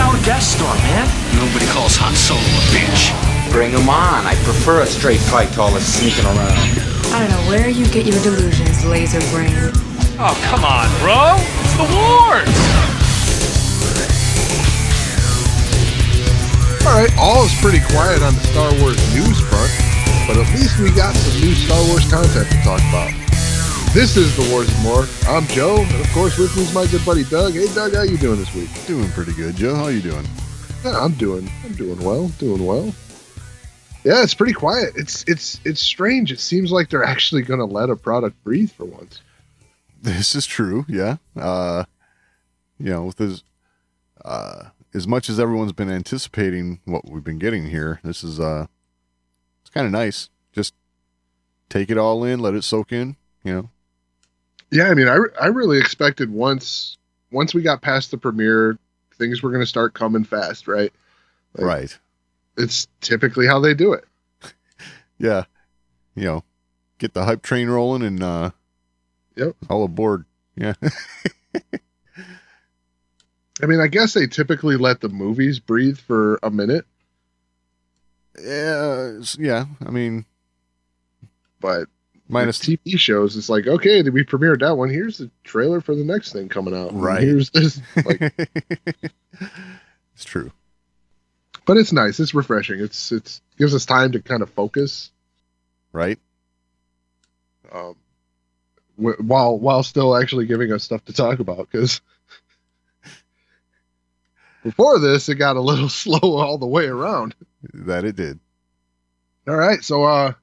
our Death Star, man. Nobody calls Han Solo a bitch. Bring him on. I prefer a straight fight to all this sneaking around. I don't know where you get your delusions, laser brain. Oh, come on, bro. It's the wars. Alright, all is pretty quiet on the Star Wars news front, but at least we got some new Star Wars content to talk about. This is The Wars and More. I'm Joe, and of course with me is my good buddy Doug. Hey Doug, how you doing this week? Doing pretty good, Joe. How you doing? Yeah, I'm doing well. Yeah, it's pretty quiet. It's strange. It seems like they're actually going to let a product breathe for once. This is true, yeah. With this, as much as everyone's been anticipating what we've been getting here, this is it's kind of nice. Just take it all in, let it soak in, Yeah, I mean, I really expected once we got past the premiere, things were going to start coming fast, right? Right. It's typically how they do it. Yeah. Get the hype train rolling and yep. All aboard. Yeah. I mean, I guess they typically let the movies breathe for a minute. Yeah. I mean, but minus TV shows, it's like, okay, did we premiere that one? Here's the trailer for the next thing coming out. Right. And here's this. Like, it's true. But it's nice. It's refreshing. It's gives us time to kind of focus. Right. While still actually giving us stuff to talk about, because before this, it got a little slow all the way around. That it did. All right, so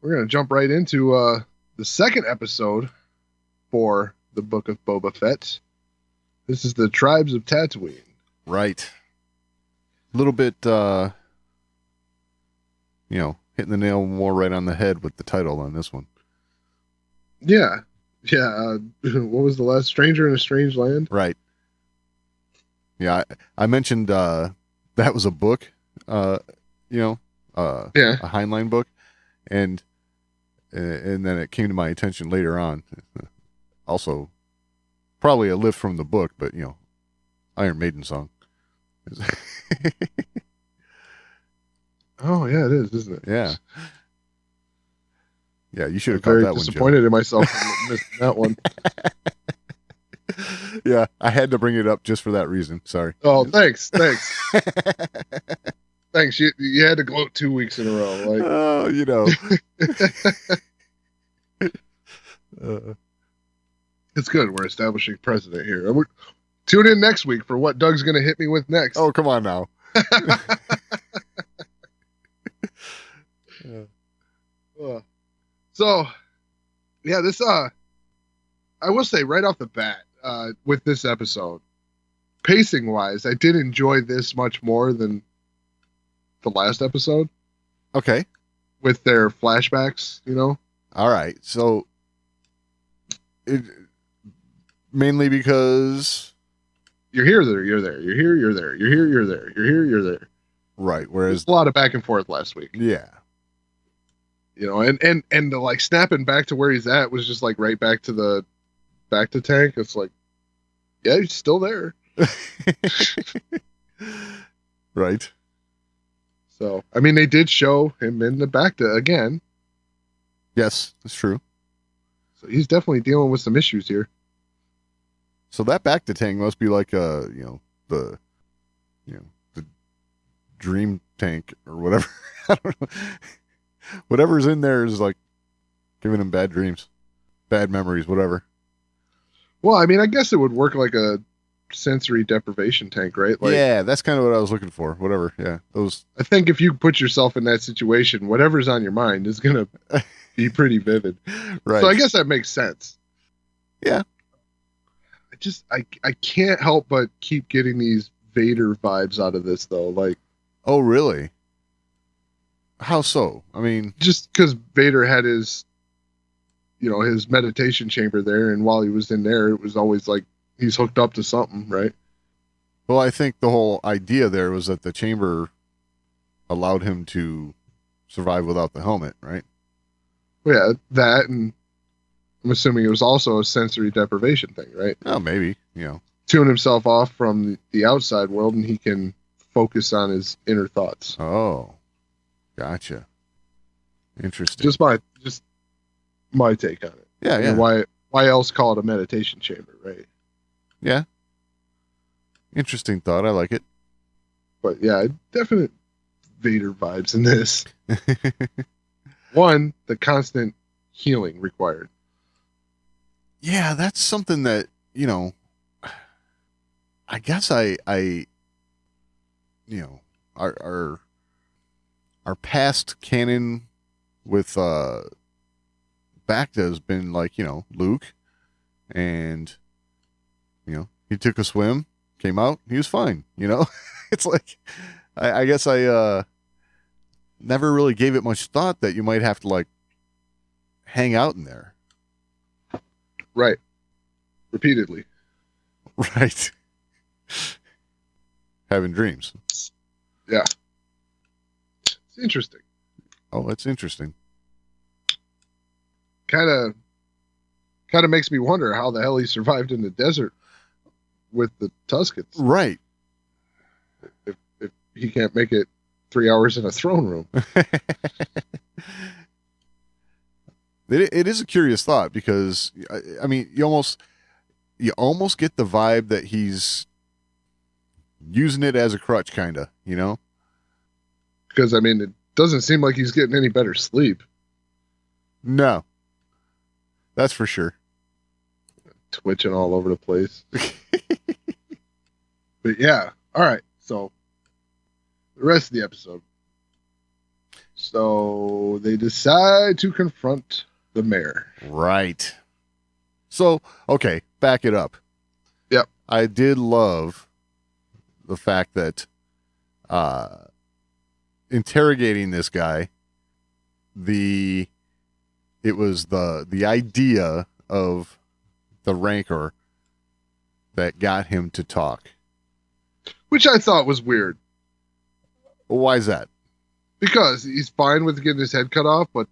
we're gonna jump right into the second episode for the Book of Boba Fett. This is the Tribes of Tatoine. Right. A little bit, hitting the nail more right on the head with the title on this one. Yeah. What was the last? Stranger in a Strange Land? Right. Yeah, I mentioned that was a book, a Heinlein book, and then it came to my attention later on. Also, probably a lift from the book, but Iron Maiden song. Oh yeah, it is, isn't it? Yeah. Yeah, you should have caught that one. Very disappointed in myself for missing that one. Yeah, I had to bring it up just for that reason. Sorry. Oh, thanks. Thanks. You had to gloat 2 weeks in a row. It's good. We're establishing precedent here. Tune in next week for what Doug's going to hit me with next. Oh, come on now. So, yeah, this, I will say right off the bat, with this episode, pacing wise, I did enjoy this much more than the last episode. Okay. With their flashbacks, All right. So, mainly because you're here, you're there. You're here, you're there. You're here, you're there. You're here, you're there. Right. Whereas there's a lot of back and forth last week. Yeah. And the like snapping back to where he's at was just like right back to tank. It's like, yeah, he's still there. Right. So, I mean, they did show him in the Bacta again. Yes, that's true. So he's definitely dealing with some issues here. So that Bacta tank must be like the dream tank or whatever. I don't know. Whatever's in there is like giving him bad dreams, bad memories, whatever. Well, I mean, I guess it would work like a sensory deprivation tank, right? Like, yeah, that's kind of what I was looking for. Whatever. Yeah, those. I think if you put yourself in that situation, whatever's on your mind is gonna be pretty vivid. Right. So I guess that makes sense. Yeah. I can't help but keep getting these Vader vibes out of this, though. Like, oh, really? How so? I mean, just because Vader had his meditation chamber there, and while he was in there, it was always like he's hooked up to something, right? Well, I think the whole idea there was that the chamber allowed him to survive without the helmet, right? Yeah, that, and I'm assuming it was also a sensory deprivation thing, right? Oh, maybe, tune himself off from the outside world, and he can focus on his inner thoughts. Oh, gotcha. Interesting. Just my take on it. Yeah, yeah. Why else call it a meditation chamber, right? Yeah. Interesting thought. I like it. But yeah, definite Vader vibes in this. One, the constant healing required. Yeah, that's something that, I guess I our past canon with Bacta has been like, Luke, and he took a swim, came out, he was fine, It's like I guess I never really gave it much thought that you might have to like hang out in there. Right. Repeatedly. Right. Having dreams. Yeah. It's interesting. Oh, that's interesting. Kind of makes me wonder how the hell he survived in the desert with the Tuskens. Right. If he can't make it 3 hours in a throne room. It is a curious thought because, I mean, you almost get the vibe that he's using it as a crutch, kind of, Because, I mean, it doesn't seem like he's getting any better sleep. No. That's for sure. Twitching all over the place. But yeah, all right. So, the rest of the episode. So, they decide to confront the mayor. Right. So, okay, back it up. Yep. I did love the fact that interrogating this guy, it was the idea of the rancor that got him to talk. Which I thought was weird. Why is that? Because he's fine with getting his head cut off, but...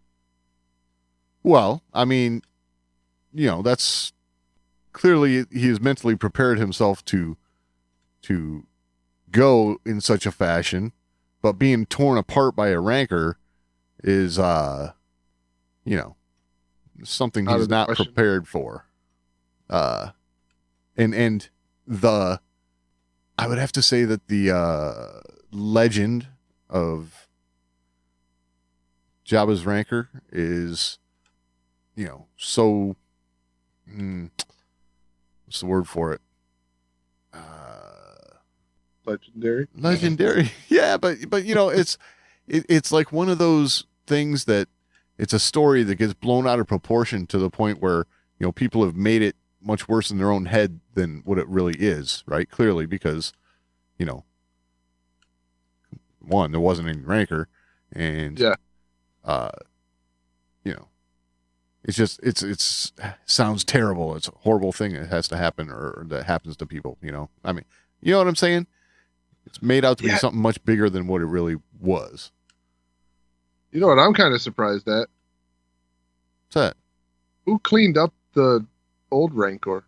Well, I mean, that's... Clearly, he has mentally prepared himself to go in such a fashion, but being torn apart by a rancor is, something he's not prepared for. And I would have to say that the legend of Jabba's rancor is, so, what's the word for it? Legendary. Yeah, but it's like one of those things that it's a story that gets blown out of proportion to the point where, people have made it much worse in their own head than what it really is, right? Clearly, because, one, there wasn't any rancor, and yeah. It's sounds terrible. It's a horrible thing that has to happen or that happens to people, I mean, you know what I'm saying? It's made out to be something much bigger than what it really was. You know what I'm kind of surprised at? What's that? Who cleaned up the old rancor?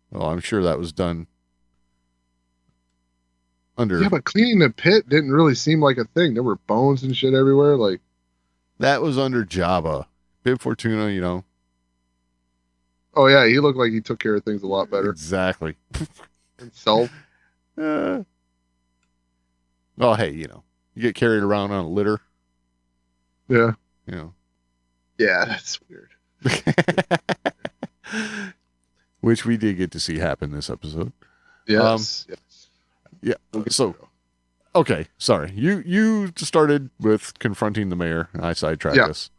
Well, I'm sure that was done under... Yeah, but cleaning the pit didn't really seem like a thing. There were bones and shit everywhere, like... That was under Jabba. Bib Fortuna, Oh, yeah, he looked like he took care of things a lot better. Exactly. Himself. Well, hey, you get carried around on a litter. Yeah. Yeah, that's weird. Which we did get to see happen this episode. Yes. Yeah. So, okay, sorry. You started with confronting the mayor. I sidetracked us.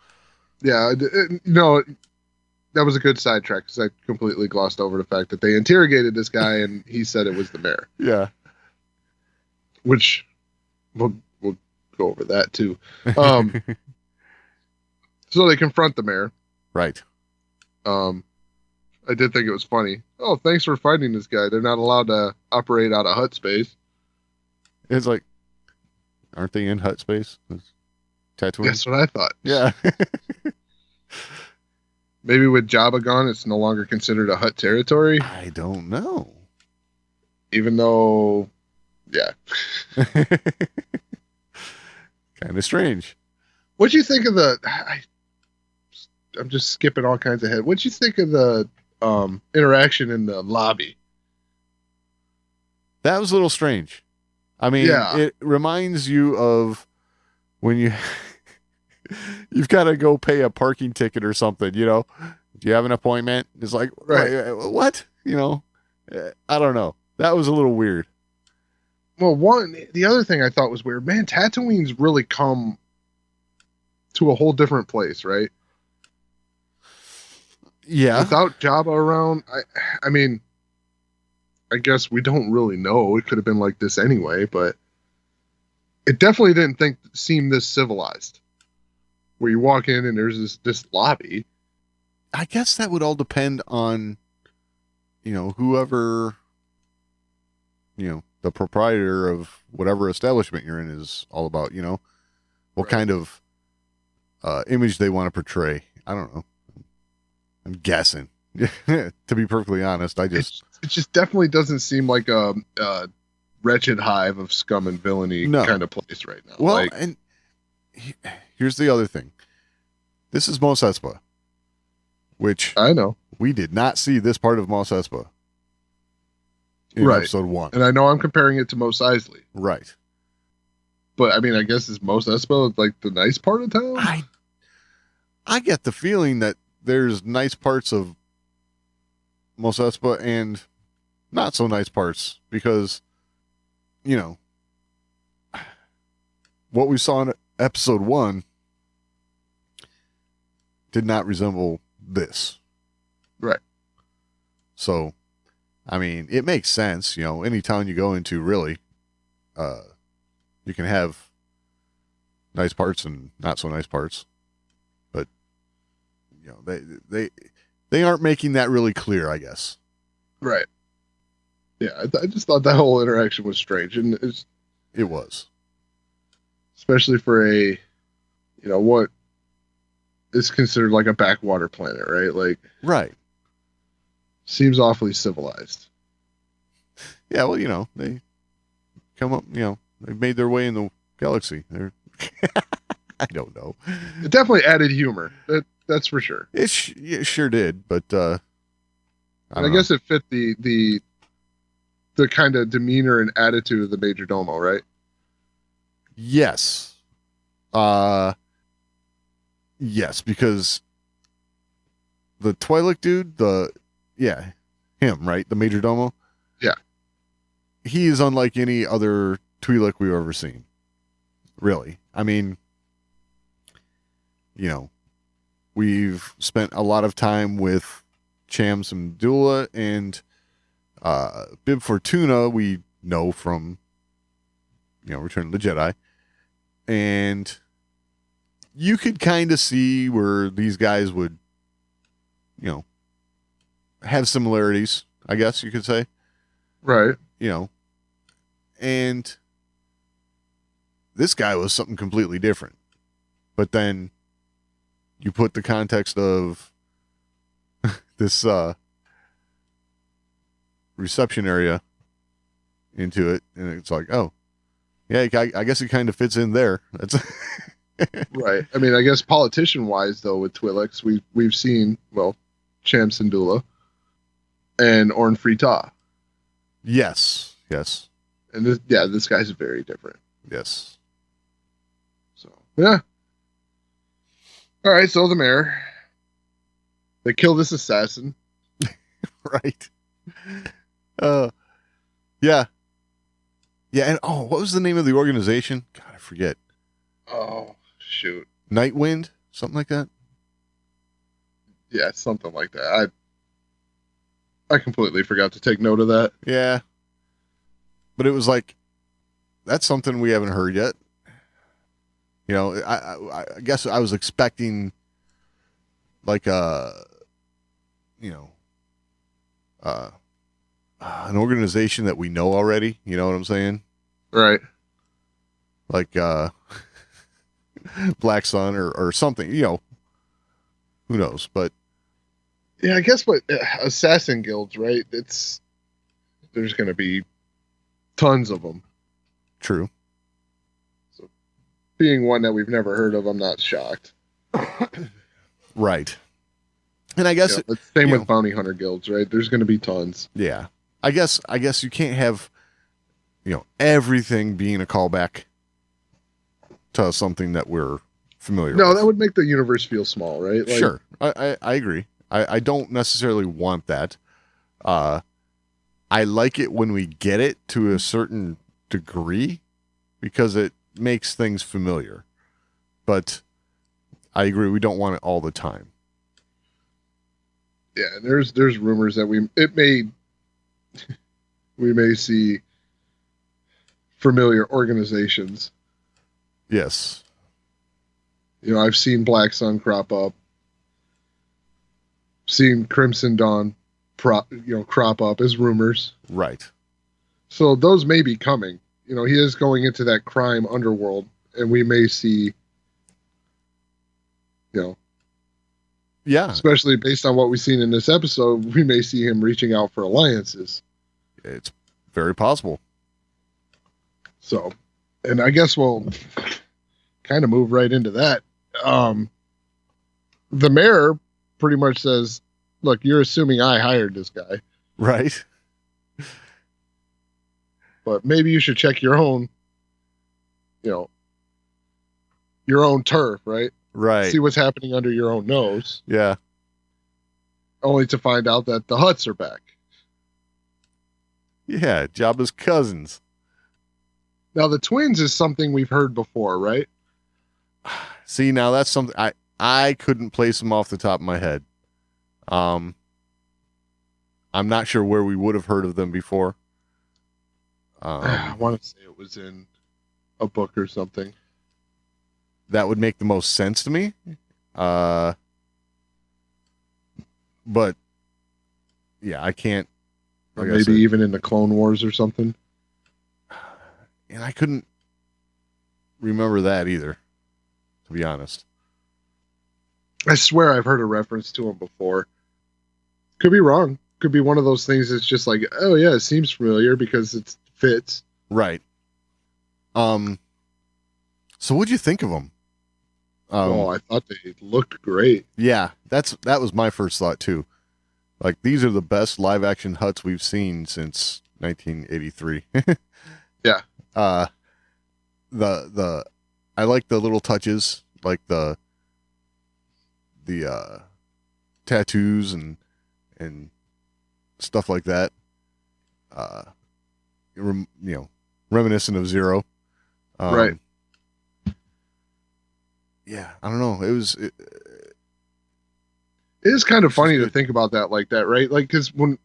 Yeah. That was a good sidetrack because I completely glossed over the fact that they interrogated this guy and he said it was the mayor. Yeah. Which we'll go over that too. So they confront the mayor. Right. I did think it was funny. Oh, thanks for finding this guy. They're not allowed to operate out of hut space. It's like, aren't they in hut space? Tatooine? That's what I thought. Yeah. Maybe with Jabba gone, it's no longer considered a Hutt territory. I don't know. Even though, yeah. Kind of strange. What'd you think of I'm just skipping all kinds ahead. What'd you think of the interaction in the lobby? That was a little strange. I mean, Yeah. It reminds you of when you've got to go pay a parking ticket or something, you know? Do you have an appointment? It's like, Right. What? You know, I don't know. That was a little weird. Well, the other thing I thought was weird, man, Tatooine's really come to a whole different place, right? Yeah. Without Jabba around, I mean, I guess we don't really know. It could have been like this anyway, but it definitely didn't seem this civilized. Where you walk in and there's this lobby. I guess that would all depend on, you know, whoever, you know, the proprietor of whatever establishment you're in is all about, you know, what kind of image they want to portray. I don't know. I'm guessing. To be perfectly honest, it just definitely doesn't seem like a wretched hive of scum and villainy kind of place right now. Well, and here's the other thing. This is Mos Espa, which I know we did not see this part of Mos Espa in episode 1. And I know I'm comparing it to Mos Eisley. Right. But I mean, I guess is Mos Espa like the nice part of town? I get the feeling that there's nice parts of Mos Espa and not so nice parts because, you know, what we saw in episode 1 did not resemble this. Right. So, I mean, it makes sense, you know, any town you go into, really, you can have nice parts and not so nice parts. But, you know, they aren't making that really clear, I guess. Right. Yeah, I just thought that whole interaction was strange. And it was. Especially for you know, what is considered like a backwater planet, right? Like, right. Seems awfully civilized. Yeah, well, you know, they come up, you know, they've made their way in the galaxy. They're I don't know. It definitely added humor. That's for sure. It sure did, but I guess it fit the kind of demeanor and attitude of the Major Domo, right? Yes. Yes, because the Twi'lek dude, him, right? The Major Domo? Yeah. He is unlike any other Twi'lek we've ever seen. Really. I mean, you know, we've spent a lot of time with Cham Syndulla and Bib Fortuna, we know from, you know, Return of the Jedi. And you could kind of see where these guys would, you know, have similarities, I guess you could say. Right. You know, and this guy was something completely different. But then you put the context of this reception area into it, and it's like, oh, yeah, I guess it kind of fits in there. That's right. I mean, I guess politician-wise, though, with Twi'leks, we've seen, well, Cham Syndulla and Orn Free-Taa. Yes. And this guy's very different. Yes. So, yeah. All right, so the mayor. They kill this assassin. Right. Yeah. Yeah, and what was the name of the organization? God, I forget. Oh, shoot. Nightwind? Something like that? Yeah, something like that. I completely forgot to take note of that. Yeah. But it was like, that's something we haven't heard yet. You know, I guess I was expecting like an organization that we know already. You know what I'm saying? Right. Like Black Sun or something. You know, who knows? But Yeah, I guess what assassin guilds, right? There's going to be tons of them. True. So being one that we've never heard of, I'm not shocked. Right. And I guess same with bounty hunter guilds, right? There's going to be tons. Yeah. I guess you can't have everything being a callback to something that we're familiar with. No, that would make the universe feel small, right? Like, sure. I agree. I don't necessarily want that. I like it when we get it to a certain degree because it makes things familiar. But I agree, we don't want it all the time. Yeah, there's rumors that we may see familiar organizations. Yes. I've seen Black Sun crop up. Seen Crimson Dawn crop up as rumors. Right. So those may be coming. He is going into that crime underworld, and we may see yeah, especially based on what we've seen in this episode, we may see him reaching out for alliances. It's very possible. So, and I guess we'll kind of move right into that. The mayor pretty much says, look, you're assuming I hired this guy. Right. But maybe you should check your own, your own turf, right? Right. See what's happening under your own nose. Yeah. Only to find out that the Hutts are back. Yeah, Jabba's cousins. Now, the twins is something we've heard before, right? See, now that's something I couldn't place them off the top of my head. I'm not sure where we would have heard of them before. I want to say it was in a book or something. That would make the most sense to me. But yeah, I can't. Or maybe even in the Clone Wars or something. And I couldn't remember that either, to be honest. I swear I've heard a reference to him before. Could be wrong. Could be one of those things that's just like, oh yeah, it seems familiar because it fits. Right. So what'd you think of them? I thought they looked great. Yeah, that was my first thought too. Like, these are the best live action Hutts we've seen since 1983. Yeah. I like the little touches, like the tattoos and stuff like that. Reminiscent of Zero. Right. Yeah, I don't know. It is kind of funny to think about that like that, right? Like, because when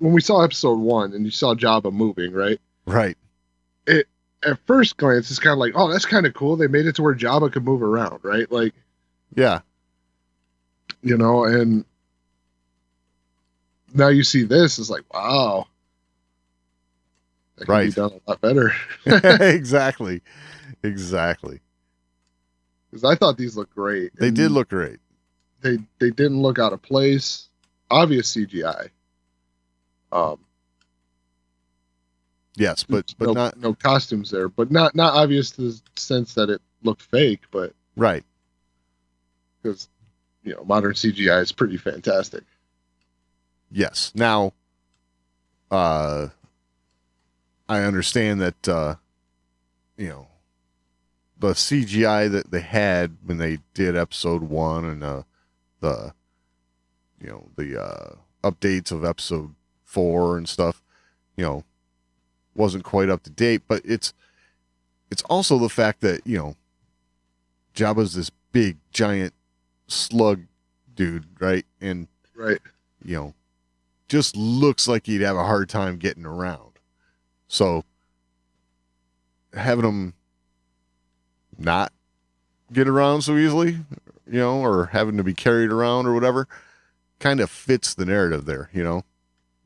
we saw episode 1 and you saw Jabba moving, right? Right. It at first glance it's kind of like, oh, that's kind of cool. They made it to where Jabba could move around, right? Like, yeah, and now you see this, it's like, wow, that could be done a lot better. Exactly. Because I thought these looked great. They did look great. They didn't look out of place. Obvious CGI. Yes, but no costumes there, but not obvious to the sense that it looked fake, but right. Because modern CGI is pretty fantastic. Yes. Now, I understand that the CGI that they had when they did episode 1 and the updates of episode 4 and stuff, wasn't quite up to date, but it's also the fact that, Jabba's this big giant slug dude, right? And right, just looks like he'd have a hard time getting around. So having him not get around so easily, or having to be carried around or whatever, kind of fits the narrative there,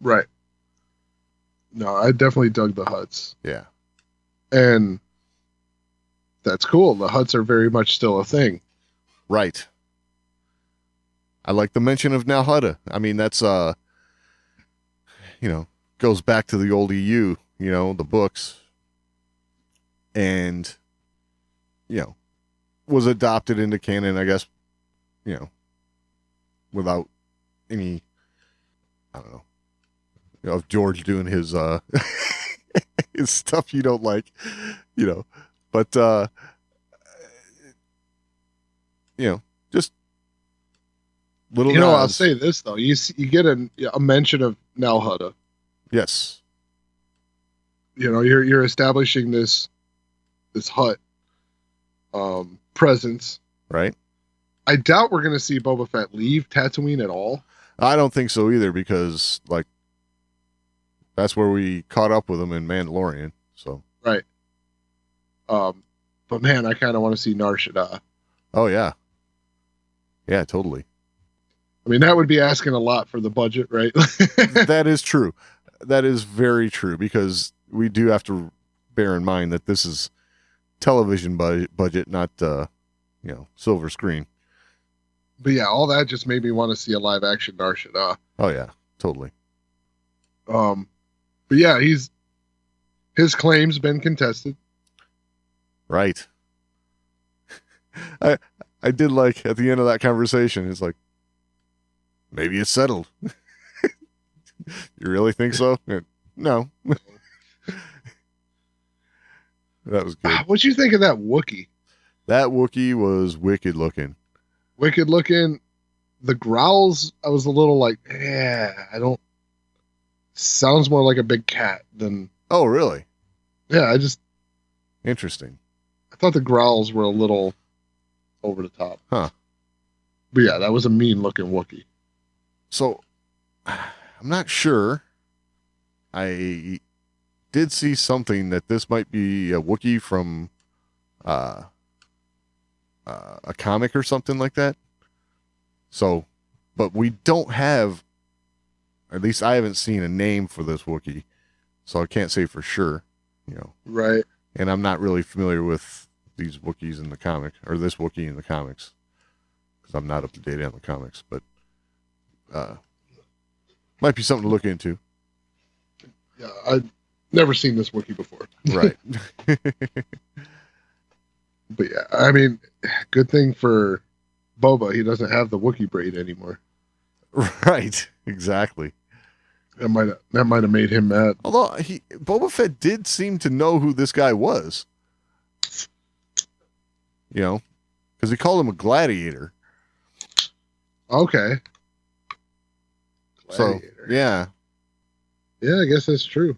Right. No, I definitely dug the Hutts. Yeah. And that's cool. The Hutts are very much still a thing. Right. I like the mention of Nalhutta. I mean, that's goes back to the old EU, the books, and was adopted into canon, I guess, without any, I don't know, of George doing his his stuff you don't like, but just little. I'll say this though: you get a mention of Nalhutta. Yes. You're establishing this hut presence, right? I doubt we're going to see Boba Fett leave Tatooine at all. I don't think so either, because that's where we caught up with him in Mandalorian. So right. But man, I kind of want to see Nar Shaddaa. Oh yeah. Yeah, totally. I mean, that would be asking a lot for the budget, right? That is true. That is very true, because we do have to bear in mind that this is television budget, not silver screen. But yeah, all that just made me want to see a live action Nar Shaddaa. Oh yeah, totally. But yeah, his claim's been contested. Right. I did like at the end of that conversation, it's like, maybe it's settled. You really think so? No. That was good. What'd you think of that Wookiee? That Wookiee was wicked looking. Wicked looking. The growls, I was a little like, I don't. Sounds more like a big cat than. Oh, really? Yeah, Interesting. I thought the growls were a little over the top. Huh. But yeah, that was a mean looking Wookiee. So, I'm not sure. I did see something that this might be a Wookiee from a comic or something like that. So, but we don't have, at least I haven't seen a name for this Wookiee, so I can't say for sure, Right. And I'm not really familiar with these Wookiees in the comic, or this Wookiee in the comics, because I'm not up to date on the comics, but might be something to look into. Yeah, I've never seen this Wookiee before. Right. But yeah, I mean, good thing for Boba, he doesn't have the Wookiee braid anymore. Right. Exactly. That might have made him mad. Although Boba Fett did seem to know who this guy was. Because he called him a gladiator. Okay. Gladiator. So, yeah. Yeah, I guess that's true.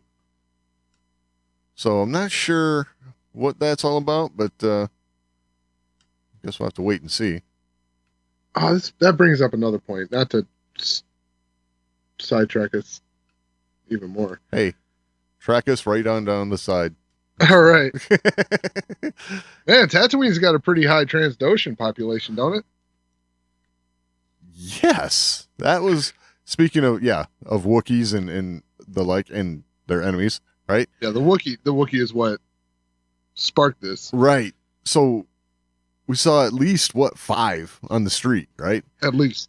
So I'm not sure what that's all about, but I guess we'll have to wait and see. Oh, that brings up another point. Not to sidetrack us even more. Hey, track us right on down the side. All right. Man, Tatooine's got a pretty high Trans-Doshan population, don't it? Yes. That was, speaking of Wookiees and the like, and their enemies, right? Yeah, the Wookiee is what sparked this. Right. So we saw at least 5 on the street, right? At least.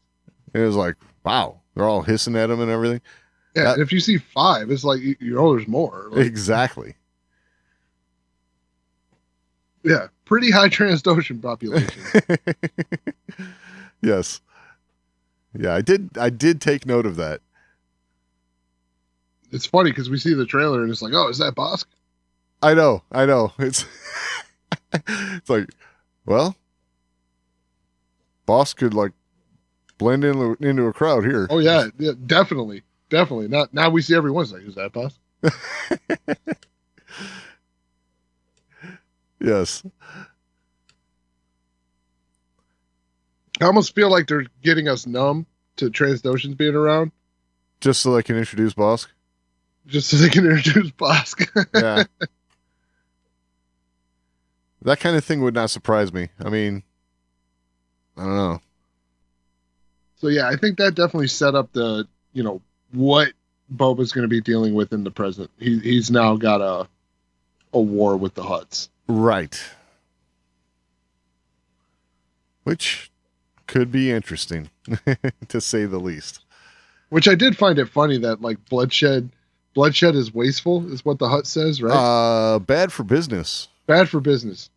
And it was like, wow, they're all hissing at him and everything. Yeah, and if you see 5, it's like there's more. Like, exactly. Yeah, pretty high Trans-Doshan population. Yes. Yeah, I did take note of that. It's funny because we see the trailer and it's like, oh, is that Bosk? I know. It's it's like, well, Bosk could blend into a crowd here. Oh yeah, definitely. Now we see everyone's like, is that Bosk? Yes. I almost feel like they're getting us numb to Trans-Doshans being around. Just so they can introduce Bosk? Just so they can introduce Bosk. Yeah. That kind of thing would not surprise me. I mean, I don't know. So yeah, I think that definitely set up the, what Boba's going to be dealing with in the present. He's now got a war with the Hutts. Right. Which could be interesting, to say the least. Which I did find it funny that like bloodshed is wasteful, is what the Hutt says, right? Bad for business. Bad for business.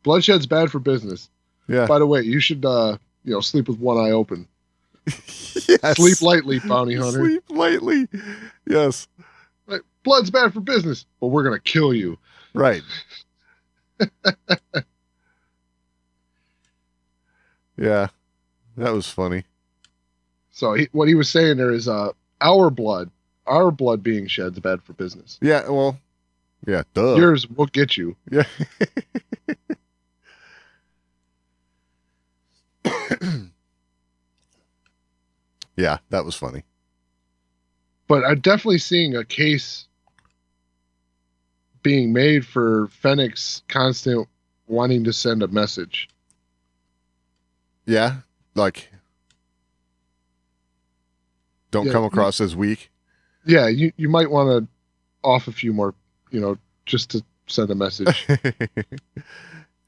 Bloodshed's bad for business. Yeah. By the way, you should sleep with one eye open. Yes. Sleep lightly, bounty hunter. Sleep lightly. Yes. Like, blood's bad for business, but we're gonna kill you. Right. Yeah, that was funny. So what he was saying there is, our blood being shed's bad for business. Yeah, well, yeah, duh. Yours will get you. Yeah. Yeah, that was funny. But I'm definitely seeing a case being made for Fennec's constant wanting to send a message. Yeah, like, don't come across as weak. Yeah, you might want to off a few more, just to send a message.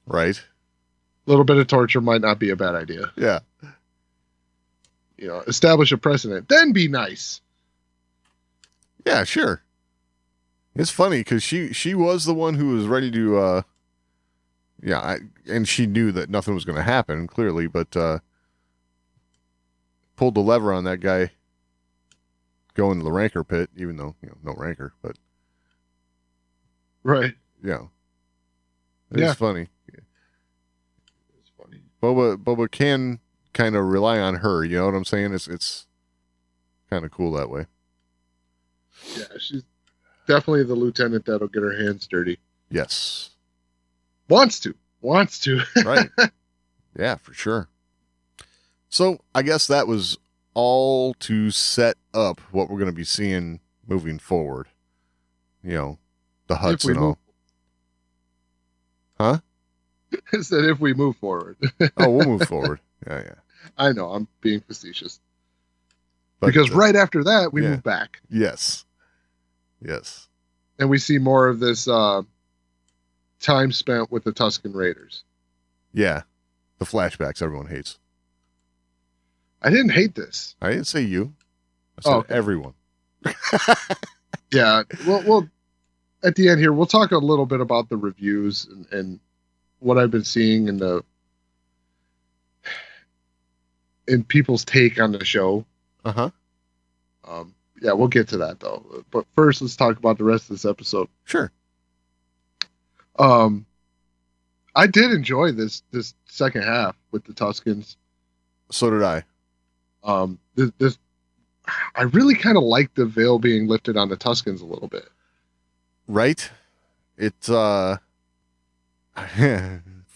Right. A little bit of torture might not be a bad idea. Yeah. Establish a precedent, then be nice. Yeah, sure. It's funny because she was the one who was ready to, and she knew that nothing was going to happen, clearly, but pulled the lever on that guy going to the rancor pit, even though, no rancor, but. Right. Yeah. Yeah. It's funny. It's funny. Boba can kind of rely on her, you know what I'm saying? It's kind of cool that way. Yeah, she's definitely the lieutenant that'll get her hands dirty. Yes. Wants to. Right. Yeah, for sure. So I guess that was all to set up what we're going to be seeing moving forward. The Hutts and all. Huh? I said if we move forward. Oh, we'll move forward. Yeah. I know, I'm being facetious. But, because right after that, we move back. Yes. And we see more of this time spent with the Tusken Raiders. Yeah. The flashbacks everyone hates. I didn't hate this. I didn't say you. I said everyone. Yeah. Well, at the end here, we'll talk a little bit about the reviews and what I've been seeing in people's take on the show. Uh-huh. Yeah, we'll get to that though. But first, let's talk about the rest of this episode. Sure. I did enjoy this second half with the Tuskens. So did I. I really kind of like the veil being lifted on the Tuskens a little bit. Right? It's for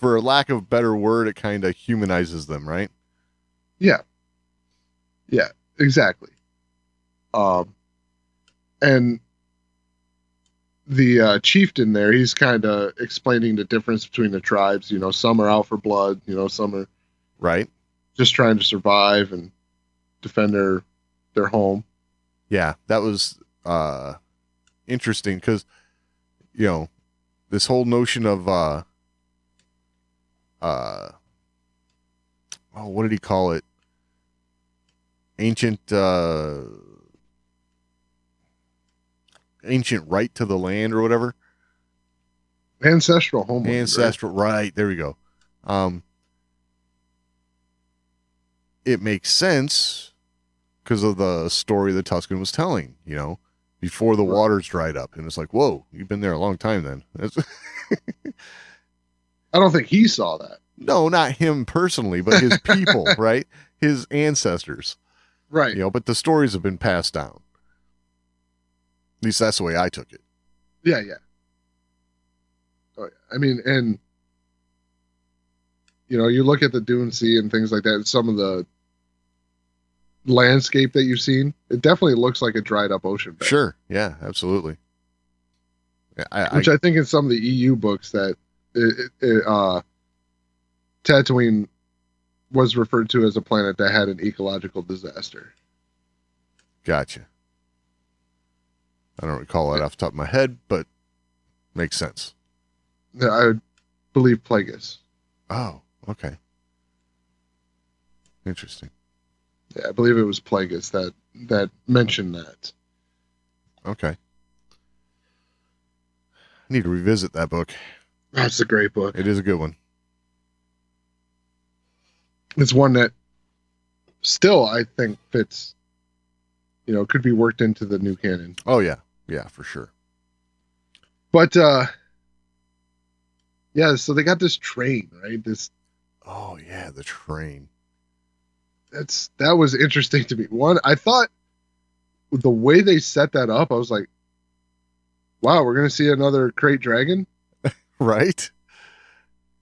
a lack of a better word, it kind of humanizes them, right? Yeah, exactly. And the chieftain there, he's kind of explaining the difference between the tribes. Some are out for blood. Some are right, just trying to survive and defend their home. Yeah, that was interesting because this whole notion of what did he call it? Ancient right to the land or whatever. Ancestral homeland. Ancestral, right? There we go. It makes sense because of the story the Tusken was telling, before the waters dried up. And it's like, whoa, you've been there a long time then. I don't think he saw that. No, not him personally, but his people, right? His ancestors. Right. But the stories have been passed down. At least that's the way I took it. Yeah. Oh, yeah. I mean, and you look at the Dune Sea and things like that, and some of the landscape that you've seen, it definitely looks like a dried up ocean bed. Sure. Yeah, absolutely. Which I think in some of the EU books that Tatooine was referred to as a planet that had an ecological disaster. Gotcha. I don't recall that off the top of my head, but makes sense. I would believe Plagueis. Oh, okay. Interesting. Yeah, I believe it was Plagueis that mentioned that. Okay. I need to revisit that book. That's a great book. It is a good one. It's one that still, I think, fits, could be worked into the new canon. Oh, yeah. Yeah, for sure. But, yeah, so they got this train, right? Oh, yeah, the train. That was interesting to me. One, I thought the way they set that up, I was like, wow, we're going to see another crate dragon? Right?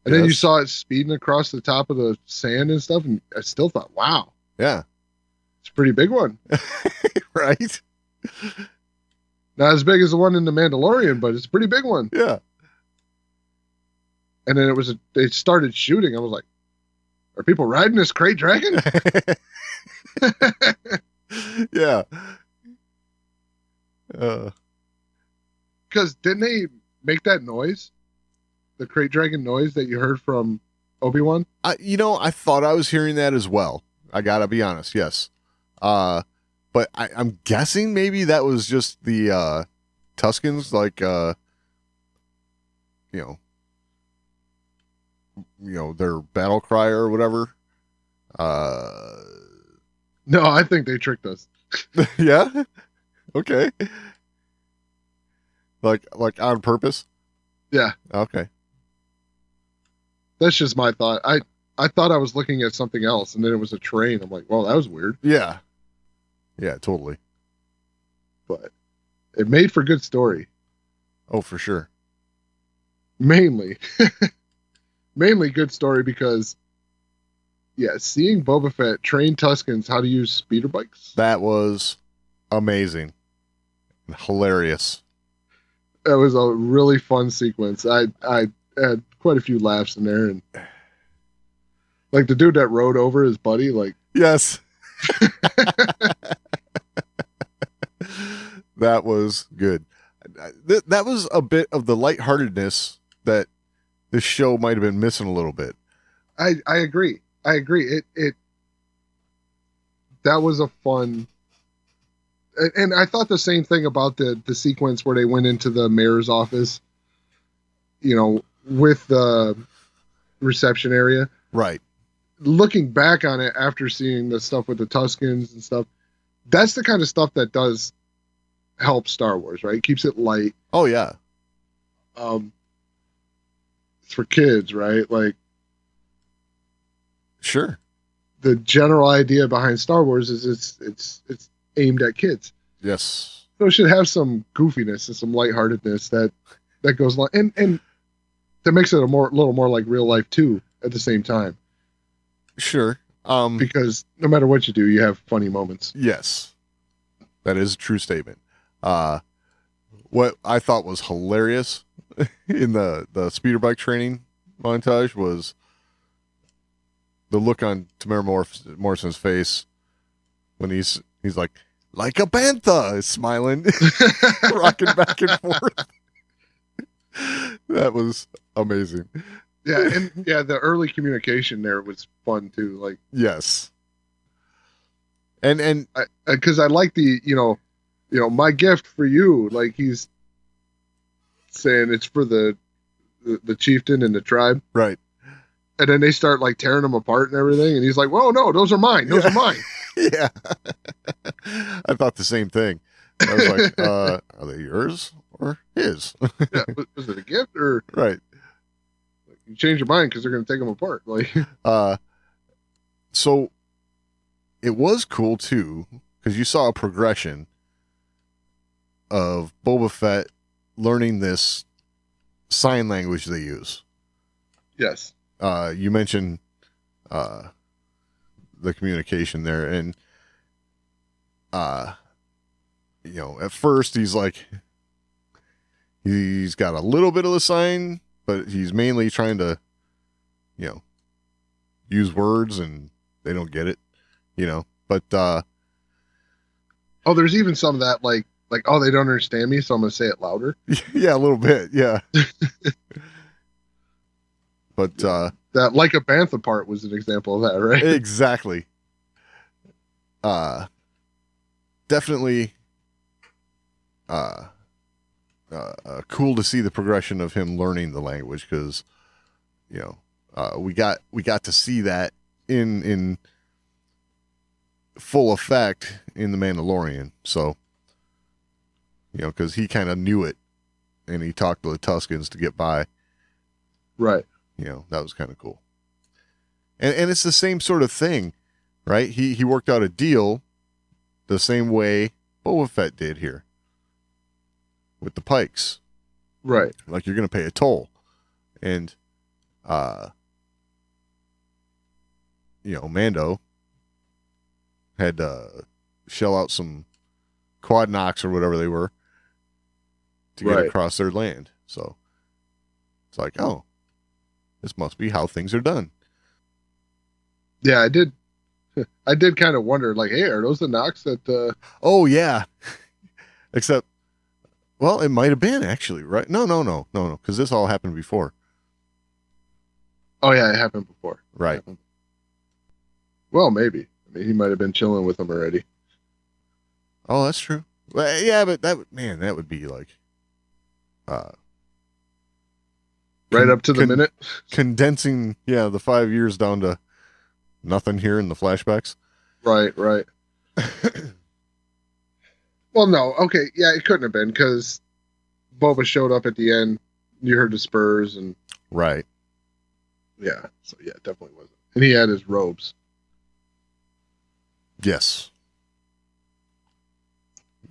And then you saw it speeding across the top of the sand and stuff, and I still thought, wow. Yeah. It's a pretty big one. Right? Not as big as the one in The Mandalorian, but it's a pretty big one. Yeah. And then they started shooting. I was like, are people riding this crate dragon? Yeah. Because didn't they make that noise? The crate dragon noise that you heard from Obi-Wan? I thought I was hearing that as well. I gotta be honest, yes. But I'm guessing maybe that was just the Tuscans, like their battle cry or whatever. No, I think they tricked us. Yeah. Okay. Like on purpose. Yeah. Okay. That's just my thought. I thought I was looking at something else, and then it was a train. I'm like, well, that was weird. Yeah. Yeah, totally. But it made for good story. Oh, for sure. Mainly good story because, yeah, seeing Boba Fett train Tuskens how to use speeder bikes. That was amazing. Hilarious. That was a really fun sequence. I had quite a few laughs in there, and like the dude that rode over his buddy, like, yes. That was good. That was a bit of the lightheartedness that this show might have been missing a little bit. I agree. It that was a fun, and I thought the same thing about the sequence where they went into the mayor's office, with the reception area. Right. Looking back on it after seeing the stuff with the Tuskens and stuff, that's the kind of stuff that does help Star Wars, right? It keeps it light. Oh, yeah. It's for kids, right? Like, sure. The general idea behind Star Wars is it's aimed at kids. Yes. So it should have some goofiness and some lightheartedness that goes along, and that makes it a little more like real life too at the same time. Sure. Because no matter what you do, you have funny moments. Yes. That is a true statement. What I thought was hilarious in the speeder bike training montage was the look on Tamara Morrison's face when he's like a bantha, smiling, rocking back and forth. That was amazing. Yeah, and the early communication there was fun too. Like, yes, and because I like the my gift for you. Like, he's saying it's for the chieftain and the tribe, right? And then they start like tearing them apart and everything, and he's like, "Whoa, no, those are mine. Those are mine." Yeah, I thought the same thing. I was like, "Are they yours or his?" Yeah, was it a gift or right? You change your mind because they're going to take them apart. Like, so it was cool too because you saw a progression of Boba Fett learning this sign language they use. Yes. You mentioned the communication there, and at first he's got a little bit of the sign, but he's mainly trying to, use words and they don't get it, but, there's even some of that, like, oh, they don't understand me, so I'm going to say it louder. Yeah, a little bit. Yeah. But that like a bantha part was an example of that, right? exactly. Definitely cool to see the progression of him learning the language, because we got to see that in full effect in The Mandalorian. So because he kind of knew it, and he talked to the Tuskens to get by. Right. That was kind of cool. And it's the same sort of thing, right? He worked out a deal the same way Boba Fett did here with the Pikes. Right. Like, you're going to pay a toll. And, Mando had to shell out some quad knocks or whatever they were to get across their land. So it's like, oh, this must be how things are done. Yeah, I did kind of wonder, like, hey, are those the knocks that... Oh, yeah. Except, well, it might have been, actually, right? No, because this all happened before. Oh, yeah, it happened before. Right. Well, maybe. I mean, he might have been chilling with them already. Oh, that's true. Well, yeah, but that would be like... right up to the minute? Condensing, the 5 years down to nothing here in the flashbacks. Right. Well, no. Okay. Yeah, it couldn't have been, because Boba showed up at the end. You heard the spurs and... Right. Yeah. So, yeah, it definitely wasn't. And he had his robes. Yes.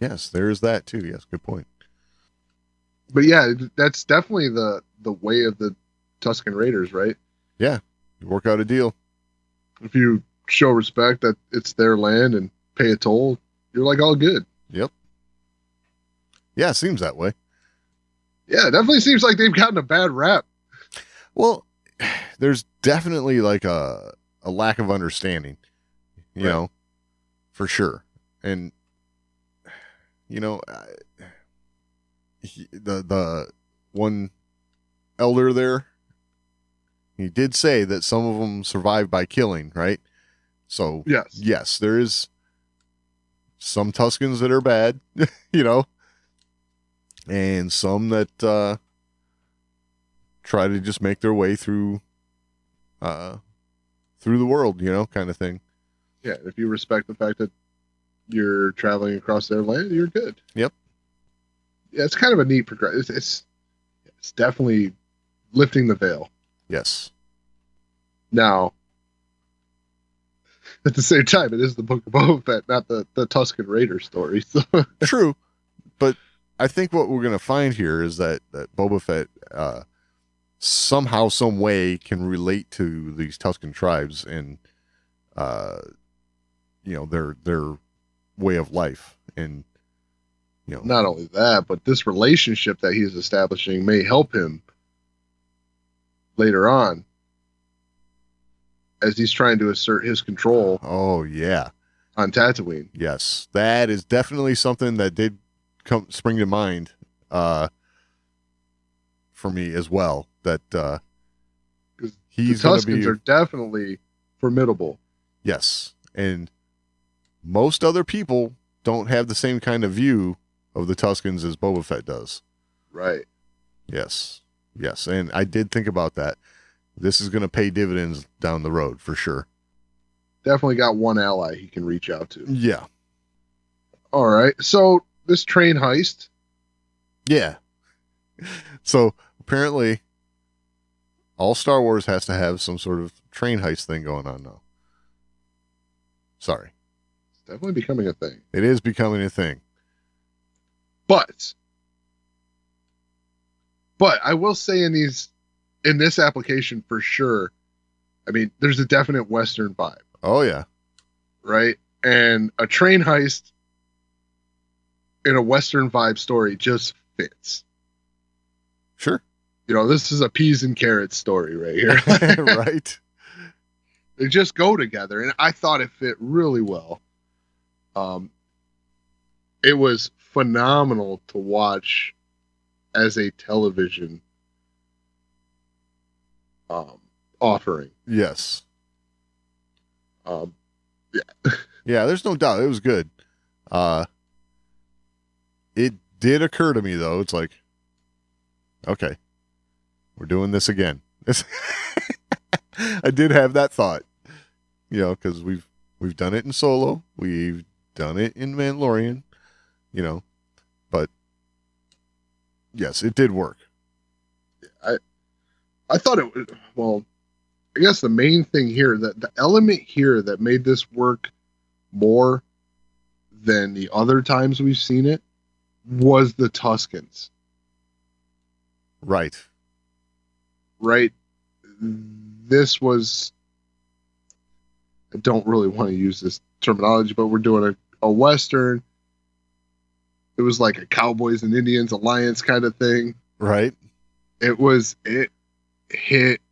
Yes, there's that too. Yes, good point. But yeah, that's definitely the way of the Tusken Raiders, right? Yeah. You work out a deal. If you show respect that it's their land and pay a toll, you're like all good. Yep. Yeah, it seems that way. Yeah, it definitely seems like they've gotten a bad rap. Well, there's definitely like a lack of understanding, you know, for sure. And, the one elder there, he did say that some of them survived by killing, right? So, yes, there is some Tuskens that are bad, and some that try to just make their way through the world, kind of thing. Yeah, if you respect the fact that you're traveling across their land, you're good. Yep. Yeah, it's kind of a neat progression. It's definitely lifting the veil. Yes. Now, at the same time, it is the Book of Boba Fett, not the Tusken Raider story. So. True, but I think what we're going to find here is that Boba Fett somehow, some way can relate to these Tusken tribes and their way of life, and not only that, but this relationship that he's establishing may help him later on as he's trying to assert his control. Oh yeah, on Tatooine. Yes, that is definitely something that did spring to mind for me as well. That he's the Tuskens are definitely formidable. Yes, and most other people don't have the same kind of view of the Tuskens as Boba Fett does. Right. Yes, and I did think about that. This is going to pay dividends down the road for sure. Definitely got one ally he can reach out to. Yeah. All right. So this train heist. Yeah. So apparently all Star Wars has to have some sort of train heist thing going on now. Sorry. It's definitely becoming a thing. It is becoming a thing. But I will say in this application for sure, I mean, there's a definite Western vibe. Oh, yeah. Right? And a train heist in a Western vibe story just fits. Sure. This is a peas and carrots story right here. Right. They just go together, and I thought it fit really well. It was phenomenal to watch as a television offering. Yes. Yeah. Yeah, there's no doubt. It was good. It did occur to me, though. It's like, okay, we're doing this again. I did have that thought, because we've done it in Solo. We've done it in Mandalorian, but yes, it did work. I thought it would, well, I guess the main thing here, that the element here that made this work more than the other times we've seen it was the Tuscans. Right. This was, I don't really want to use this terminology, but we're doing a Western. It was like a Cowboys and Indians alliance kind of thing. Right. It hit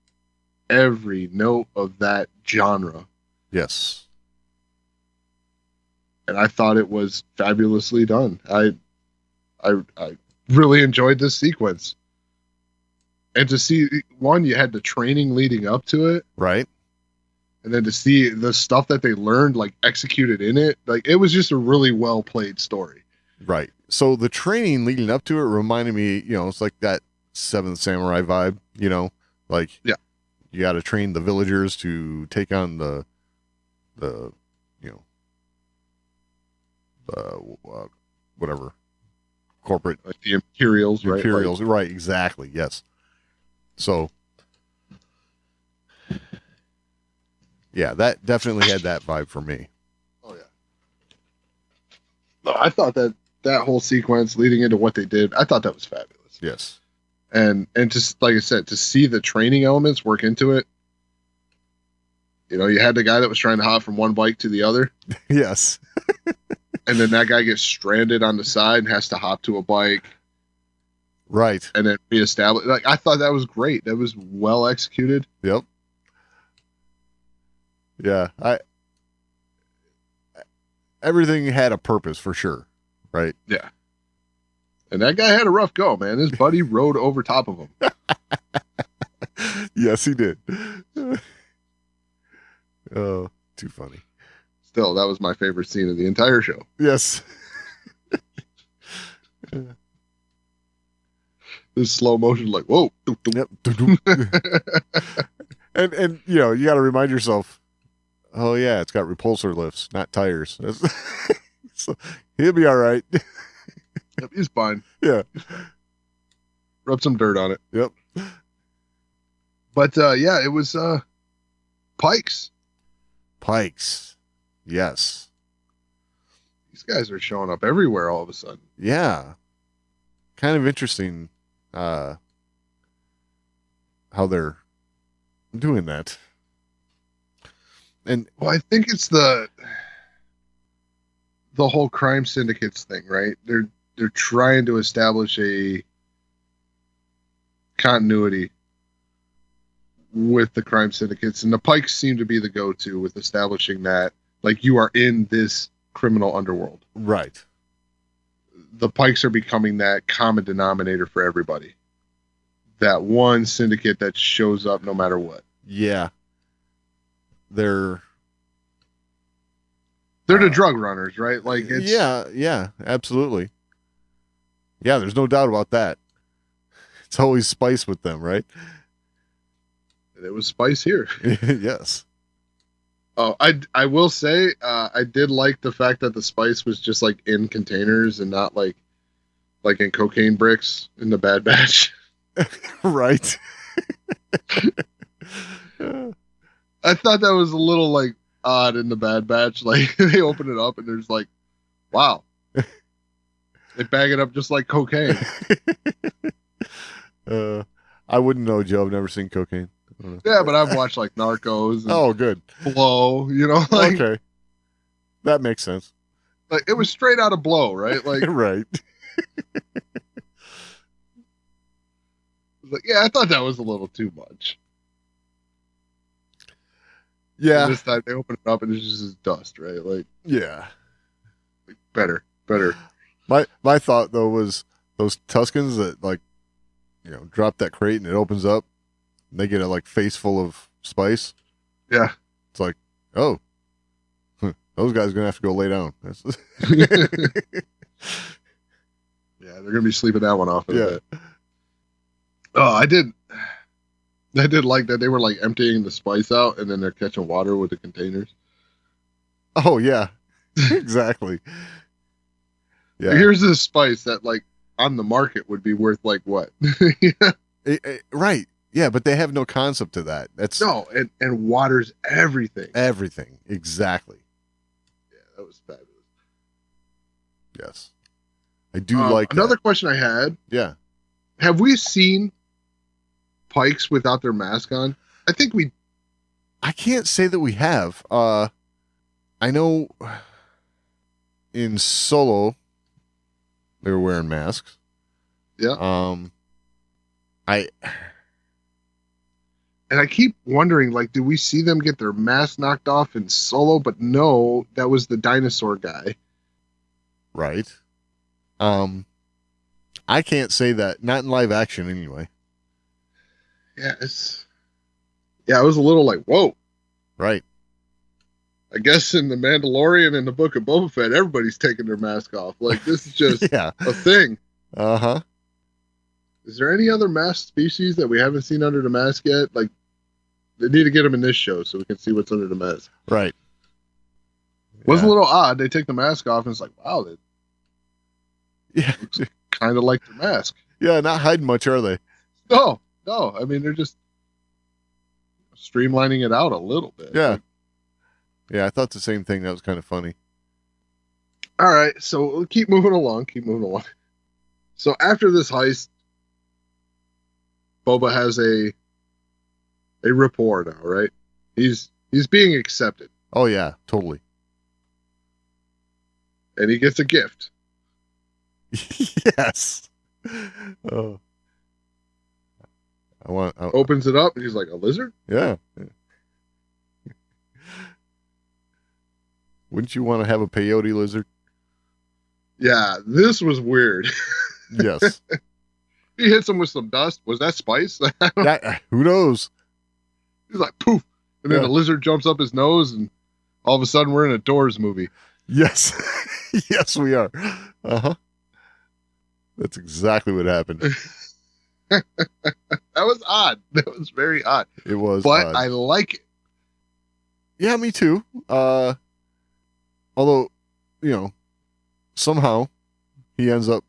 every note of that genre. Yes. And I thought it was fabulously done. I really enjoyed this sequence. And to see, one, you had the training leading up to it. Right. And then to see the stuff that they learned, like, executed in it. Like, it was just a really well played story. Right. So the training leading up to it reminded me, it's like that Seventh Samurai vibe, like, yeah, you got to train the villagers to take on the whatever corporate, like the Imperials, right? Imperials, right? Exactly. Yes. So, yeah, that definitely had that vibe for me. Oh yeah. No, I thought that whole sequence leading into what they did, I thought that was fabulous. Yes. And just like I said, to see the training elements work into it. You had the guy that was trying to hop from one bike to the other. Yes. And then that guy gets stranded on the side and has to hop to a bike. Right. And then reestablish. Like, I thought that was great. That was well executed. Yep. Yeah. Everything had a purpose for sure. Right. Yeah. And that guy had a rough go, man. His buddy rode over top of him. Yes, he did. Oh, too funny. Still, that was my favorite scene of the entire show. Yes. This slow motion, like, whoa. Yep. and you got to remind yourself, oh yeah, it's got repulsor lifts, not tires. So he'll be all right. Yep, he's fine. Yeah. Rub some dirt on it. Yep. But yeah, it was Pikes. Yes. These guys are showing up everywhere all of a sudden. Yeah. Kind of interesting how they're doing that. And well, I think it's the whole crime syndicates thing, right? They're trying to establish a continuity with the crime syndicates, and the Pikes seem to be the go-to with establishing that, like, you are in this criminal underworld. right. The Pikes are becoming that common denominator for everybody. That one syndicate that shows up no matter what. Yeah. They're the drug runners, right? Like, it's yeah, absolutely. Yeah, there's no doubt about that. It's always spice with them, right? It was spice here. Yes. Oh, I will say, I did like the fact that the spice was just like in containers and not like in cocaine bricks in the Bad Batch. Right. I thought that was a little like odd in the Bad Batch. Like, they open it up and there's like, wow. They bag it up just like cocaine. I wouldn't know, Joe. I've never seen cocaine. Yeah, but I've watched like Narcos and Oh, good. Blow, like, Okay. That makes sense. like it was straight out of Blow, right? Like, Right. like, yeah, I thought that was a little too much. Yeah. And this time they open it up and it's just this dust, right? Like, Yeah. better. My thought though was those Tuscans that, like, drop that crate and it opens up. They get a like face full of spice. Yeah. It's like, oh, those guys are gonna have to go lay down. Yeah, they're gonna be sleeping that one off in a Yeah. bit. Oh, I did like that they were like emptying the spice out and then they're catching water with the containers. Oh yeah, exactly. Yeah. Here's this spice that like on the market would be worth like what? Right. Yeah, but they have no concept of that. That's No, and water's everything. everything. Exactly. Yeah, that was fabulous. Yes. I do like another that. question I had. Yeah. Have we seen Pikes without their mask on? I think I can't say that we have. I know in Solo they were wearing masks. Yeah. I And I keep wondering, like, do we see them get their mask knocked off in Solo? But no, that was the dinosaur guy. right. I can't say that. Not in live action anyway. Yeah, I was a little like, whoa. Right. I guess in the Mandalorian and the Book of Boba Fett, everybody's taking their mask off. Like, this is just Yeah. a thing. Uh-huh. Is there any other masked species that we haven't seen under the mask yet? Like, they need to get them in this show so we can see what's under the mask. Right. Was a Yeah. little odd. They take the mask off and it's like, wow, they Yeah. kind of like their mask. Yeah, not hiding much, are they? No. I mean, they're just streamlining it out a little bit. Yeah. Yeah, I thought the same thing. That was kind of funny. All right, so we'll keep moving along. So after this heist, Boba has a rapport now, right? He's being accepted, Oh yeah, totally. and he gets a gift. Yes. Oh. Opens it up, and he's like, "A lizard?" Yeah. Wouldn't you want to have a peyote lizard? Yeah, this was weird. Yes. He hits him with some dust. Was that spice? Who knows? He's like, poof, and then Yeah. the lizard jumps up his nose, and all of a sudden we're in a Doors movie. Yes. Yes, we are. Uh-huh. That's exactly what happened. That was odd. That was very odd. It was. But odd. I like it. Yeah, me too. Although, somehow he ends up,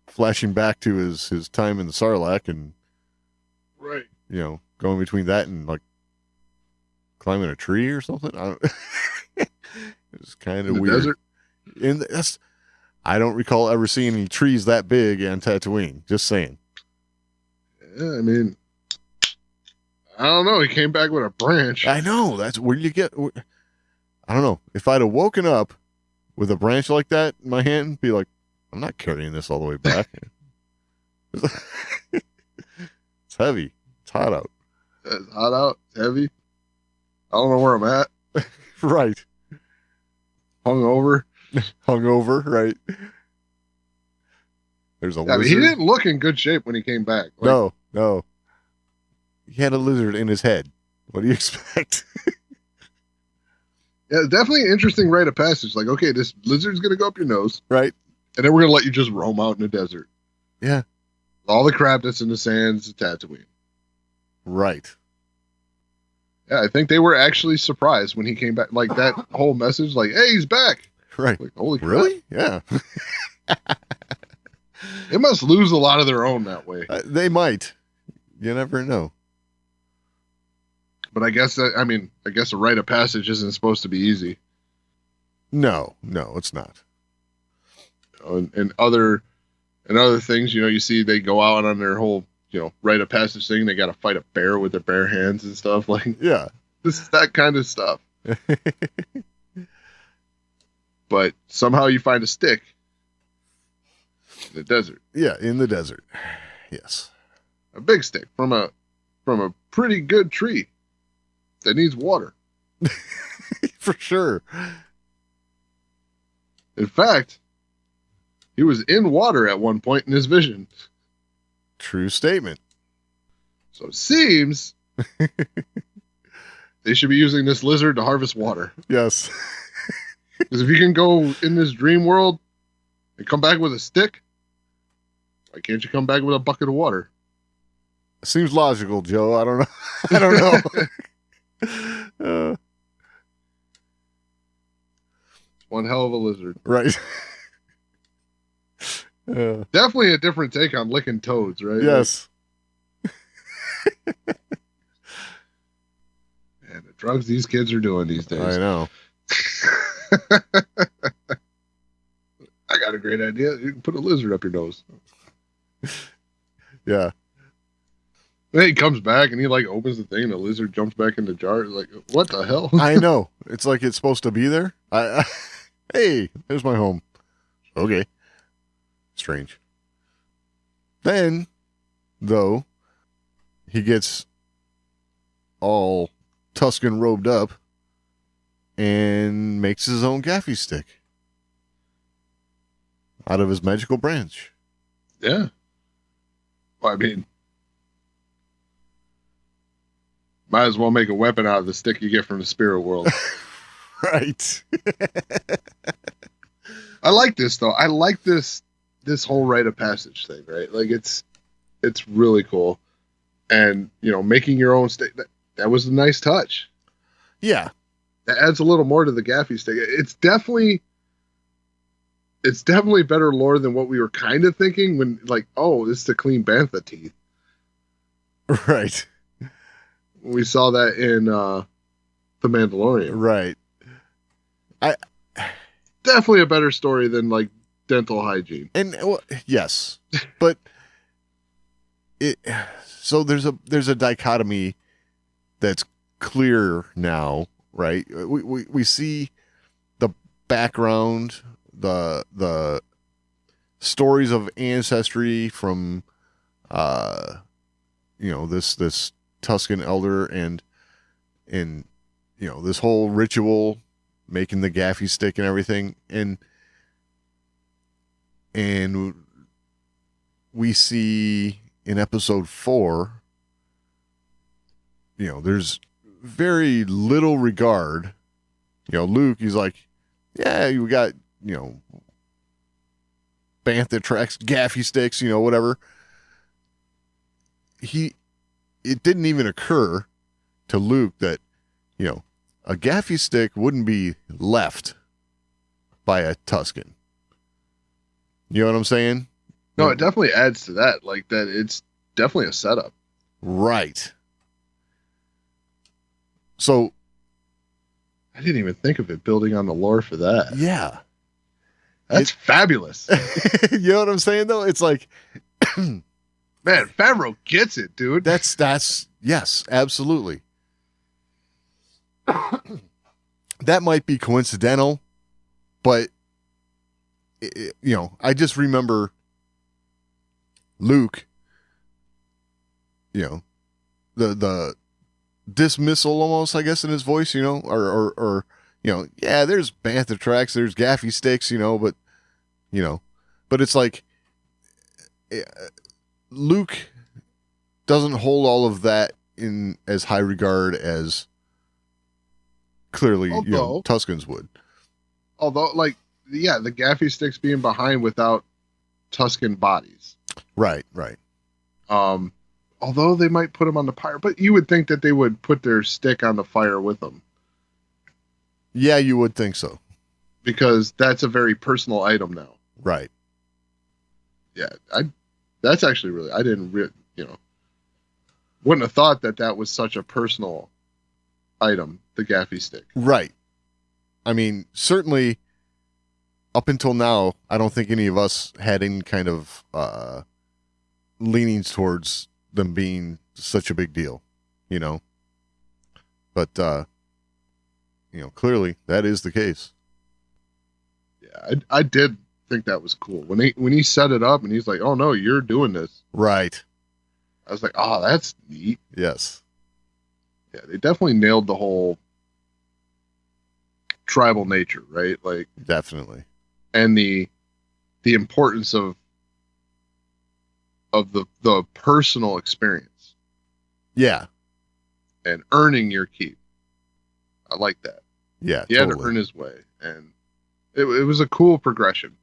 flashing back to his time in the Sarlacc and, Right. going between that and like climbing a tree or something. I don't. It's kind of the weird. desert. I don't recall ever seeing any trees that big on Tatooine. Just saying. Yeah, I mean, I don't know. He came back with a branch. I know. That's where you get. I don't know. If I'd have woken up with a branch like that in my hand, be like, I'm not carrying this all the way back. It's heavy. It's hot out. It's hot out. It's heavy. I don't know where I'm at. Right. Hungover. Hungover. Right. There's a Yeah, I mean, lizard. he didn't look in good shape when he came back. Like, No. He had a lizard in his head. What do you expect? Yeah, definitely an interesting rite of passage. Like, okay, this lizard's going to go up your nose, Right. and then we're going to let you just roam out in the desert. Yeah. All the crap that's in the sands of Tatooine. Right. Yeah, I think they were actually surprised when he came back. Like, that whole message, like, hey, he's back. Right. Like, holy crap. Really? Yeah. They must lose a lot of their own that way. They might. You never know. But I guess a rite of passage isn't supposed to be easy. No, it's not. And other things, you see they go out on their whole, rite of passage thing. They got to fight a bear with their bare hands and stuff. Like, Yeah. this is that kind of stuff. But somehow you find a stick in the desert. Yeah, in the desert. Yes. A big stick from a pretty good tree that needs water. For sure. In fact, He was in water at one point in his vision. True statement. So it seems they should be using this lizard to harvest water. Yes. Because if you can go in this dream world and come back with a stick, why can't you come back with a bucket of water? Seems logical, Joe. I don't know. I don't know. One hell of a lizard. Right. Definitely a different take on licking toads, right? Yes. Man, the drugs these kids are doing these days. I know. I got a great idea. You can put a lizard up your nose. Yeah. Then he comes back and he like opens the thing and the lizard jumps back in the jar. Like, what the hell? I know. It's like it's supposed to be there. Hey, there's my home. Okay. Strange. Then, though, he gets all Tuscan robed up and makes his own gaffy stick out of his magical branch. Yeah. Well, I mean, might as well make a weapon out of the stick you get from the spirit world. Right. I like this though. I like this whole rite of passage thing, right? Like it's really cool. And, you know, making your own stick, that was a nice touch. Yeah. That adds a little more to the gaffy stick. It's definitely better lore than what we were kind of thinking when, like, oh, this is to clean bantha teeth. Right. We saw that in The Mandalorian. Right. Definitely a better story than, like, dental hygiene. And well, yes, but so there's a dichotomy that's clear now, right? We see the background, the stories of ancestry from this Tuscan elder and this whole ritual, making the gaffy stick and everything, and we see in episode 4, there's very little regard. Luke, he's like, yeah, we got, bantha tracks, gaffy sticks, whatever. It didn't even occur to Luke that, a gaffy stick wouldn't be left by a Tuscan. You know what I'm saying? No, it definitely adds to that. Like that, it's definitely a setup. Right. So I didn't even think of it building on the lore for that. Yeah. That's fabulous. You know what I'm saying though? It's like, man, Favreau gets it, dude. That's yes, absolutely. That might be coincidental, but I just remember Luke, the dismissal almost, I guess, in his voice, or yeah, there's bantha tracks, there's gaffy sticks, but it's like Luke doesn't hold all of that in as high regard as clearly, Tuscans would. Although, like, yeah, the gaffy sticks being behind without Tuscan bodies. Right. Although they might put them on the pyre, but you would think that they would put their stick on the fire with them. Yeah, you would think so. Because that's a very personal item now. Right. Yeah, that's actually really, I didn't, wouldn't have thought that was such a personal item, the gaffy stick. Right. I mean, certainly up until now, I don't think any of us had any kind of leanings towards them being such a big deal, but clearly that is the case. Yeah, I did think that was cool when he set it up and he's like, oh no, you're doing this. Right. I was like, oh, that's neat. Yes. Yeah, they definitely nailed the whole tribal nature, right? Like, definitely. And the the importance of the personal experience. Yeah. And earning your keep. I like that. Yeah, he had to earn his way, and it was a cool progression.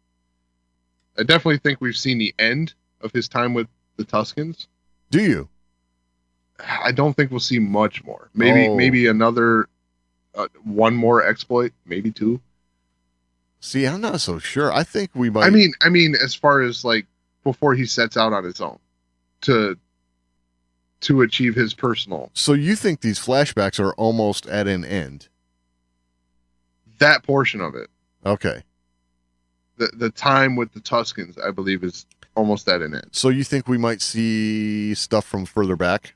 I definitely think we've seen the end of his time with the Tuscans. Do you? I don't think we'll see much more. Maybe another one more exploit, maybe two. See, I'm not so sure. I think we might. I mean, as far as like before he sets out on his own to achieve his personal. So you think these flashbacks are almost at an end? That portion of it. Okay. The time with the Tuscans, I believe, is almost at an end. So you think we might see stuff from further back?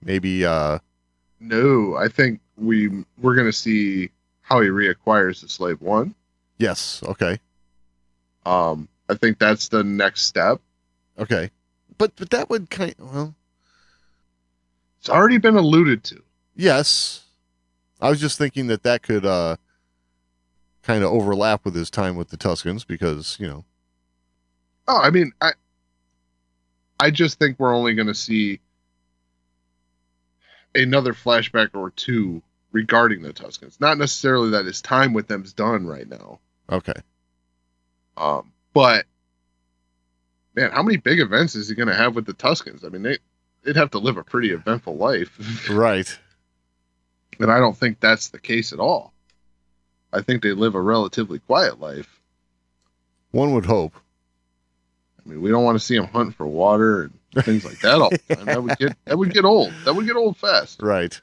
Maybe. No, I think we're going to see how he reacquires the Slave One. Yes. Okay. I think that's the next step. Okay. But that would well. It's already been alluded to. Yes. I was just thinking that could kind of overlap with his time with the Tuscans because, Oh, I mean, I just think we're only going to see another flashback or two regarding the Tuscans. Not necessarily that his time with them's done right now. Okay. But man, how many big events is he going to have with the Tuscans? I mean, they'd have to live a pretty eventful life. Right. And I don't think that's the case at all. I think they live a relatively quiet life. One would hope. I mean, we don't want to see them hunt for water and things like that all the time. That would get old. That would get old fast. Right.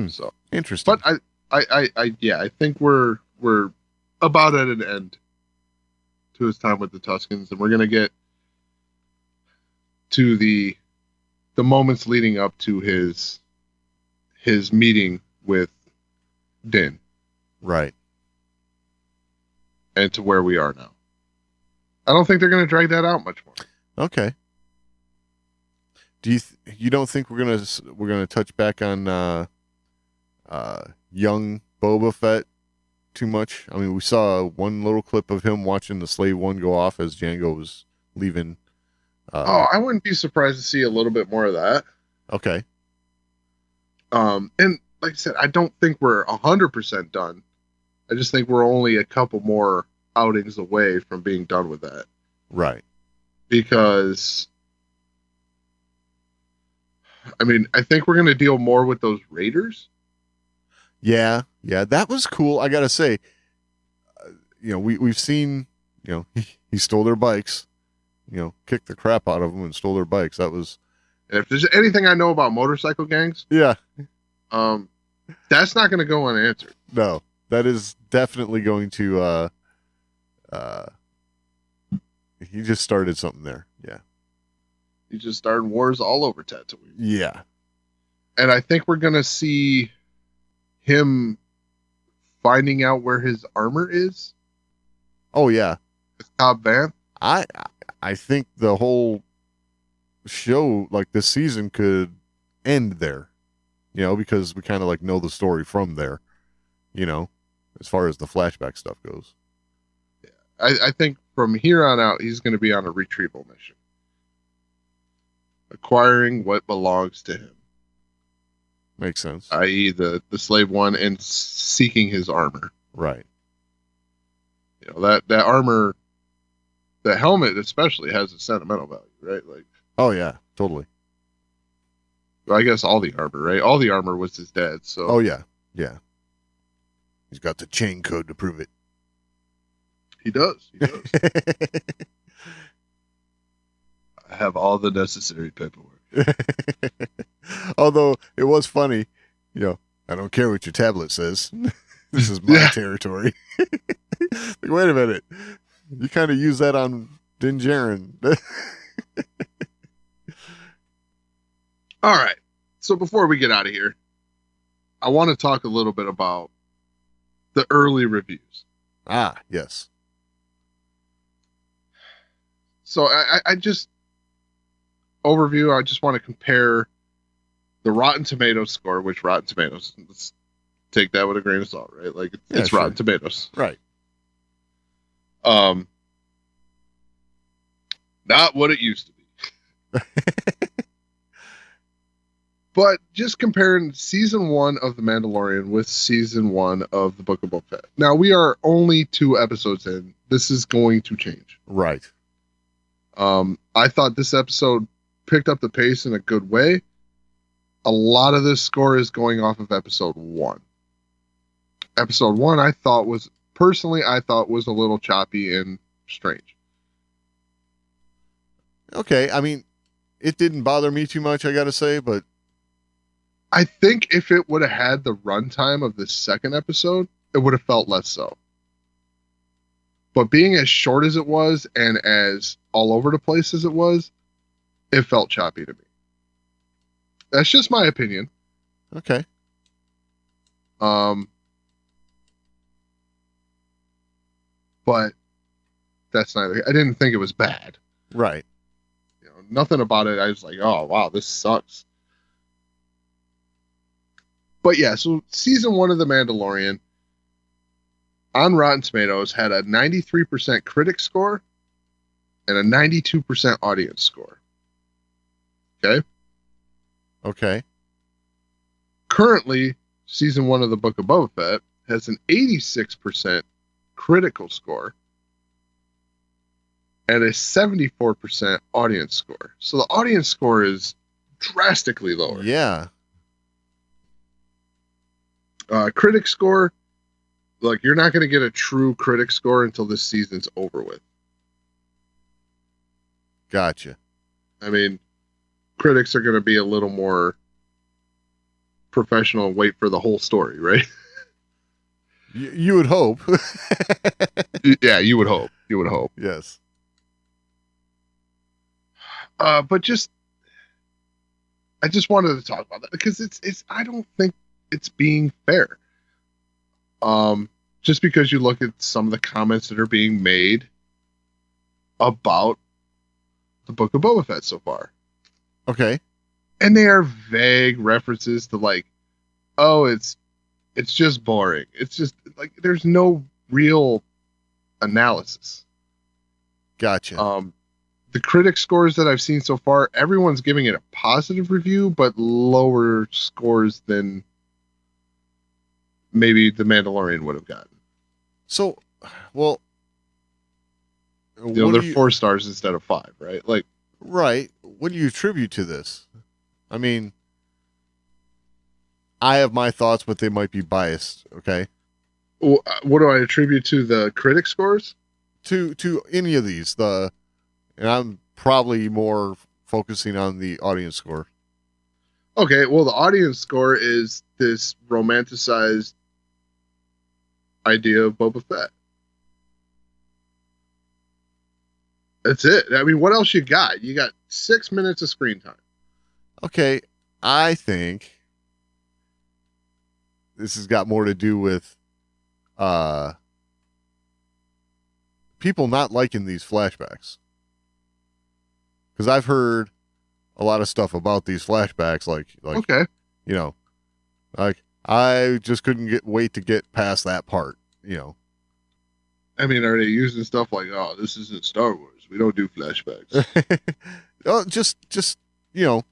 So interesting. But I think we're about at an end to his time with the Tuscans, and we're gonna get to the moments leading up to his meeting with Din. Right. And to where we are now. I don't think they're going to drag that out much more. Okay. Do you don't think we're gonna touch back on young Boba Fett too much? I mean, we saw one little clip of him watching the Slave One go off as Jango was leaving. I wouldn't be surprised to see a little bit more of that. Okay. And like I said, I don't think we're 100% done. I just think we're only a couple more outings away from being done with that. Right. Because, I mean, I think we're going to deal more with those raiders. Yeah, that was cool. I gotta say, we've seen, he stole their bikes, kicked the crap out of them and stole their bikes. That was. And if there's anything I know about motorcycle gangs, yeah, that's not going to go unanswered. No, that is definitely going to. He just started something there. Yeah. He just started wars all over Tatooine. Yeah. And I think we're going to see him finding out where his armor is. Oh, yeah. With Cobb Vanth. I think the whole show, like this season, could end there. Because we kind of like know the story from there. As far as the flashback stuff goes. Yeah. I think from here on out, he's going to be on a retrieval mission. Acquiring what belongs to him. Makes sense. I.e. the Slave One and seeking his armor. Right. That armor, the helmet especially, has a sentimental value, right? Like. Oh, yeah. Totally. Well, I guess all the armor, right? All the armor was his dad's. So. Oh, yeah. Yeah. He's got the chain code to prove it. He does. I have all the necessary paperwork. Although it was funny, I don't care what your tablet says. This is my territory. Like, wait a minute. You kind of use that on Din Djarin. All right. So before we get out of here, I want to talk a little bit about the early reviews. Ah, yes. So I just overview. I just want to compare the Rotten Tomatoes score, which Rotten Tomatoes, let's take that with a grain of salt, right? Like it's sure. Rotten Tomatoes, right? Not what it used to be. But just comparing season 1 of The Mandalorian with season 1 of the Book of Boba Fett. Now, we are only 2 episodes in. This is going to change. Right. I thought this episode picked up the pace in a good way. A lot of this score is going off of episode 1. Episode 1, I thought was a little choppy and strange. Okay, I mean, it didn't bother me too much, I gotta say, but I think if it would have had the runtime of the second episode, it would have felt less so. But being as short as it was and as all over the place as it was, it felt choppy to me. That's just my opinion. okay. But that's neither. I didn't think it was bad. Right. You know, nothing about it. I was like, oh wow, this sucks. But yeah, so season 1 of The Mandalorian on Rotten Tomatoes had a 93% critic score and a 92% audience score. Okay. Okay. Currently, season 1 of the Book of Boba Fett has an 86% critical score and a 74% audience score. So the audience score is drastically lower. Yeah. Critic score, like, you're not going to get a true critic score until this season's over with. Gotcha. I mean, critics are going to be a little more professional and wait for the whole story, right? You would hope. Yeah, you would hope. You would hope. Yes. But I just wanted to talk about that because it's I don't think it's being fair. Just because you look at some of the comments that are being made about the Book of Boba Fett so far. Okay. And they are vague references to like, oh, it's just boring. It's just like there's no real analysis. Gotcha. The critic scores that I've seen so far, everyone's giving it a positive review, but lower scores than maybe The Mandalorian would have gotten. So, well, You know, they're 4 stars instead of 5, right? Like, right. What do you attribute to this? I mean, I have my thoughts, but they might be biased. Okay. what do I attribute to the critic scores? To any of these, and I'm probably more focusing on the audience score. Okay, well, the audience score is this romanticized idea of Boba Fett. That's it. I mean, what else you got? You got 6 minutes of screen time. Okay, I think this has got more to do with people not liking these flashbacks. Because I've heard a lot of stuff about these flashbacks, like Okay. you know, like I just couldn't wait to get past that part. You know, I mean, are they using stuff like, oh, this isn't Star Wars. We don't do flashbacks. oh, just you know,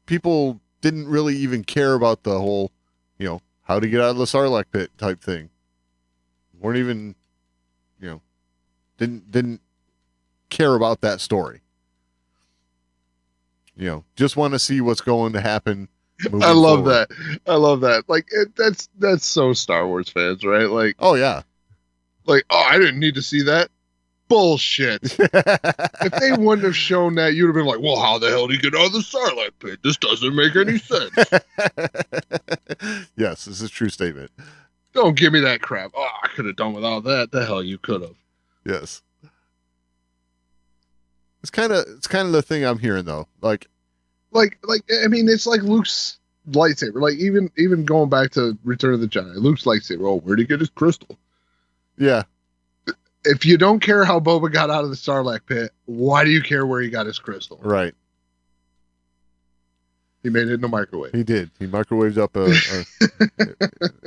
people didn't really even care about the whole, you know, how to get out of the Sarlacc pit type thing. Weren't even, you know, didn't care about that story. You know, just want to see what's going to happen. I love forward. that. I love that. Like, that's so Star Wars fans, right? Like, Oh yeah. oh, I didn't need to see that. Bullshit. If they wouldn't have shown that, you'd have been like, well, how the hell did he get out of the Sarlacc pit? This doesn't make any sense. Yes, this is a true statement. Don't give me that crap. Oh, I could have done without that. The hell you could have. Yes. It's kind of the thing I'm hearing though. Like I mean, it's like Luke's lightsaber. Like even going back to Return of the Jedi, Luke's lightsaber. Oh, where'd he get his crystal? yeah. If you don't care how Boba got out of the Sarlacc pit, why do you care where he got his crystal? Right. He made it in the microwave. He did. He microwaved up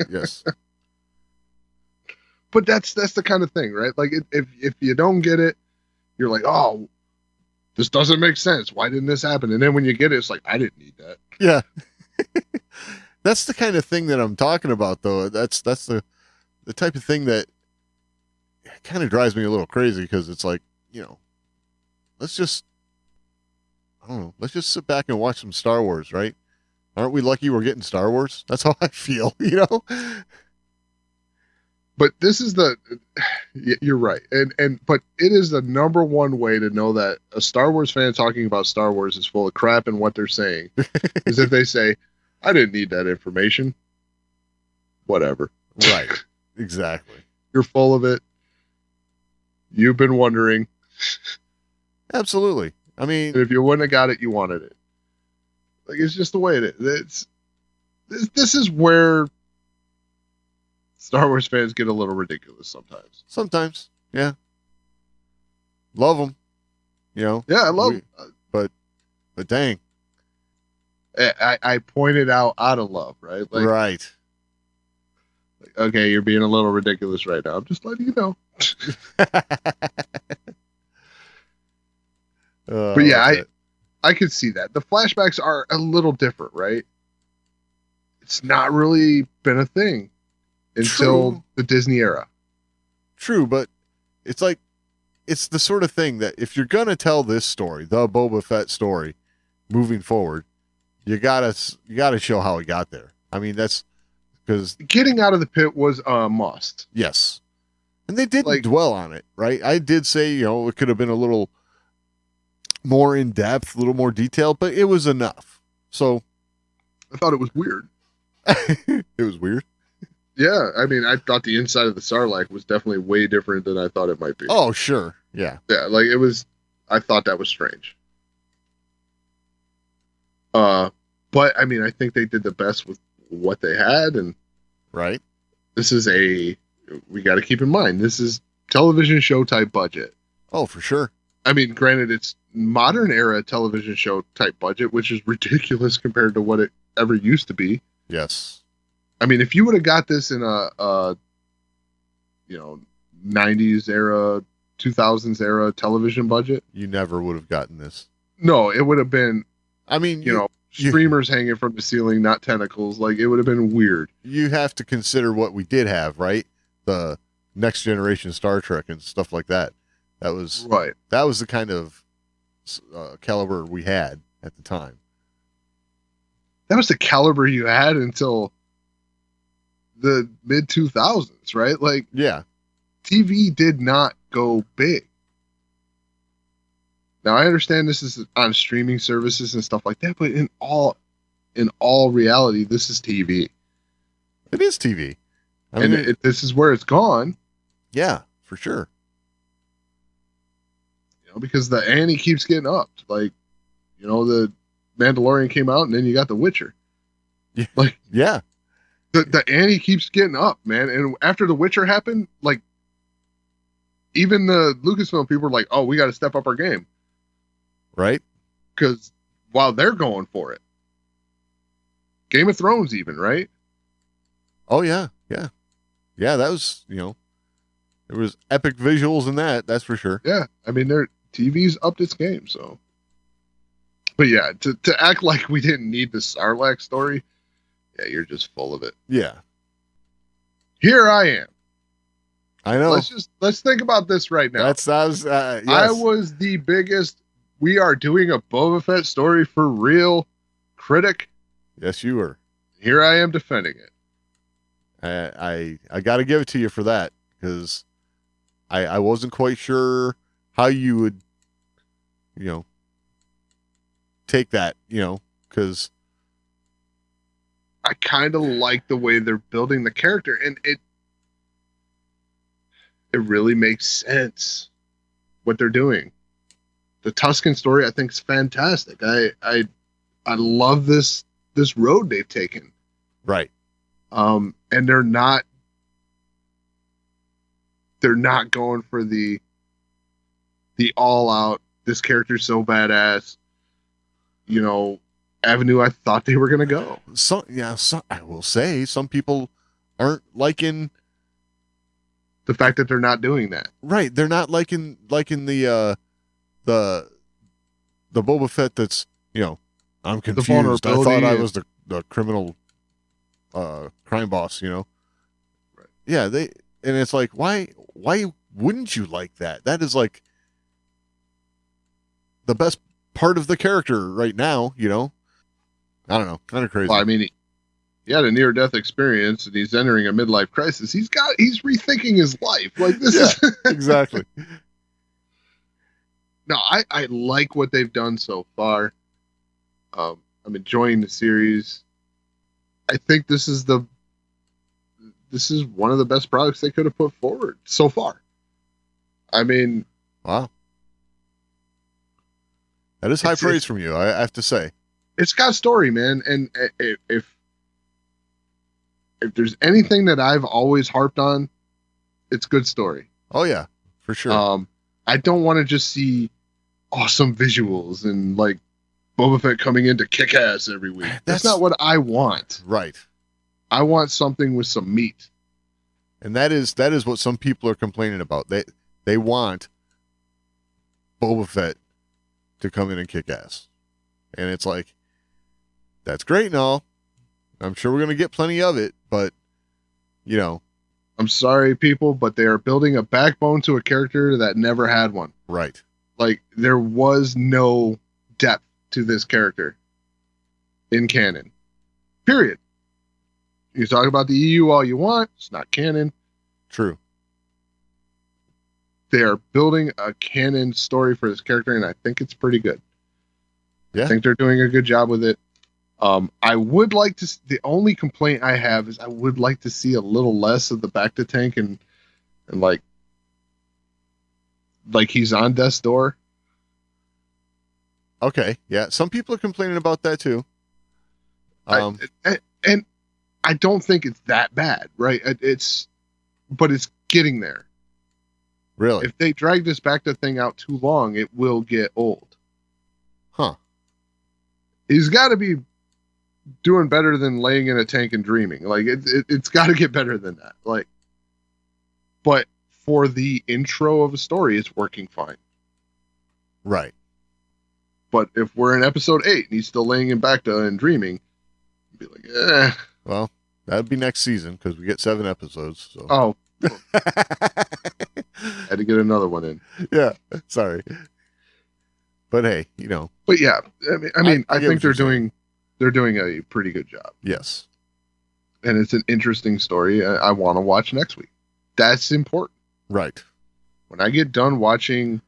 yes. but that's the kind of thing, right? Like if you don't get it, you're like, oh, this doesn't make sense. Why didn't this happen? And then when you get it, it's like, I didn't need that. Yeah. That's the kind of thing that I'm talking about, though. That's the type of thing that kind of drives me a little crazy, because it's like, let's just sit back and watch some Star Wars, right? Aren't we lucky we're getting Star Wars? That's how I feel, But this is you're right. But it is the number one way to know that a Star Wars fan talking about Star Wars is full of crap in what they're saying is if they say, I didn't need that information. Whatever. Right. Exactly. You're full of it. You've been wondering. Absolutely. I mean, And if you wouldn't have got it, you wanted it. Like, it's just the way it is. This is where Star Wars fans get a little ridiculous sometimes. Sometimes, yeah. Love them, Yeah, I love them. But dang. I pointed out of love, right? Like, right. Like, okay, you're being a little ridiculous right now. I'm just letting you know. But yeah, I could see that. The flashbacks are a little different, right? It's not really been a thing until the Disney era. True, but it's like, it's the sort of thing that if you're going to tell this story, the Boba Fett story, moving forward, you gotta show how he got there. I mean, that's because getting out of the pit was a must. Yes. And they didn't dwell on it, right? I did say, it could have been a little more in depth, a little more detailed, but it was enough. So I thought it was weird. It was weird. Yeah, I mean, I thought the inside of the Sarlacc was definitely way different than I thought it might be. Oh, sure. Yeah. Yeah, like it was, I thought that was strange. But I mean, I think they did the best with what they had, and right. This is we got to keep in mind, this is television show type budget. Oh, for sure. I mean, granted, it's modern era television show type budget, which is ridiculous compared to what it ever used to be. Yes. I mean, if you would have got this in a 90s era, 2000s era television budget, you never would have gotten this. No, it would have been, I mean, streamers hanging from the ceiling, not tentacles. Like, it would have been weird. You have to consider what we did have, right? The Next Generation Star Trek and stuff like that. That was right. That was the kind of caliber we had at the time. That was the caliber you had until the mid 2000s, right? Like, yeah, TV did not go big. Now, I understand this is on streaming services and stuff like that, but in all reality, this is TV. It is TV. I mean, this is where it's gone. Yeah, for sure. Because the ante keeps getting upped. Like, the Mandalorian came out, and then you got The Witcher. Yeah. Like, yeah. The ante keeps getting up, man. And after The Witcher happened, like, even the Lucasfilm people were like, oh, we got to step up our game. Right. Because while they're going for it. Game of Thrones even, right? Oh, yeah. Yeah. Yeah, that was, there was epic visuals in that's for sure. Yeah. I mean, TV's upped its game, so. But yeah, to act like we didn't need the Sarlacc story, yeah, you're just full of it. Yeah. Here I am. I know. Let's think about this right now. Yes. I was the biggest, we are doing a Boba Fett story for real critic. Yes, you were. Here I am defending it. I got to give it to you for that, because I wasn't quite sure how you would, take that, because I kind of like the way they're building the character, and it really makes sense what they're doing. The Tusken story, I think, is fantastic. I love this road they've taken. Right. And they're not going for the all out, this character's so badass, avenue I thought they were going to go. I will say some people aren't liking The fact that they're not doing that. Right. They're not like in the Boba Fett that's, I'm confused. I thought I was the criminal crime boss, Right. Yeah, and it's like, why wouldn't you like that? That is like the best part of the character right now, I don't know, kind of crazy. Well, I mean, he had a near-death experience, and he's entering a midlife crisis. He's rethinking his life. Like this is exactly. No, I like what they've done so far. I'm enjoying the series. I think this is one of the best products they could have put forward so far. I mean, wow, that is high praise from you. I have to say, it's got story, man. And if there's anything that I've always harped on, it's good story. Oh yeah, for sure. I don't want to just see awesome visuals and like Boba Fett coming in to kick ass every week. That's not what I want. Right. I want something with some meat. And that is what some people are complaining about. They want Boba Fett to come in and kick ass. And it's like, that's great and all. I'm sure we're going to get plenty of it, but, I'm sorry, people, but they are building a backbone to a character that never had one. Right. Like, there was no depth to this character in canon. Period. You talk about the EU all you want. It's not canon. True. They are building a canon story for this character, and I think it's pretty good. Yeah. I think they're doing a good job with it. I would like to. The only complaint I have is I would like to see a little less of the back to tank and like he's on death's door. Okay, yeah. Some people are complaining about that too. And I don't think it's that bad, right? But it's getting there. Really? If they drag this back to thing out too long, it will get old. Huh. He's got to be doing better than laying in a tank and dreaming. Like it's got to get better than that. Like, but for the intro of a story, it's working fine. Right. But if we're in episode 8 and he's still laying in Bacta and dreaming, you'd be like, eh. Well, that'd be next season because we get 7 episodes. So. Oh. Had to get another one in. Yeah. Sorry. But hey, But yeah, I mean, I think they're doing a pretty good job. Yes. And it's an interesting story. I want to watch next week. That's important. Right. When I get done watching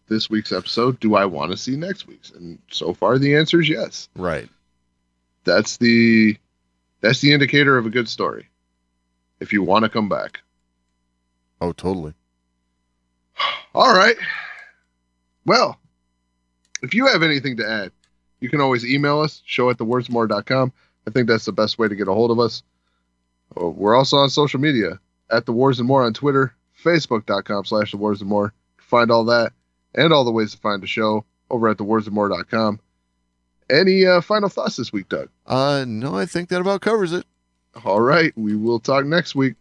this week's episode, do I want to see next week's? And so far the answer is yes. Right. That's the indicator of a good story. If you want to come back. Oh, totally. All right. Well, if you have anything to add, you can always email us, show@thewarsmore.com. I think that's the best way to get a hold of us. We're also on social media, @thewarsandmore on Twitter, facebook.com/thewarsandmore. Find all that and all the ways to find the show over at thewarsandmore.com. Any final thoughts this week, Doug? No, I think that about covers it. All right. We will talk next week.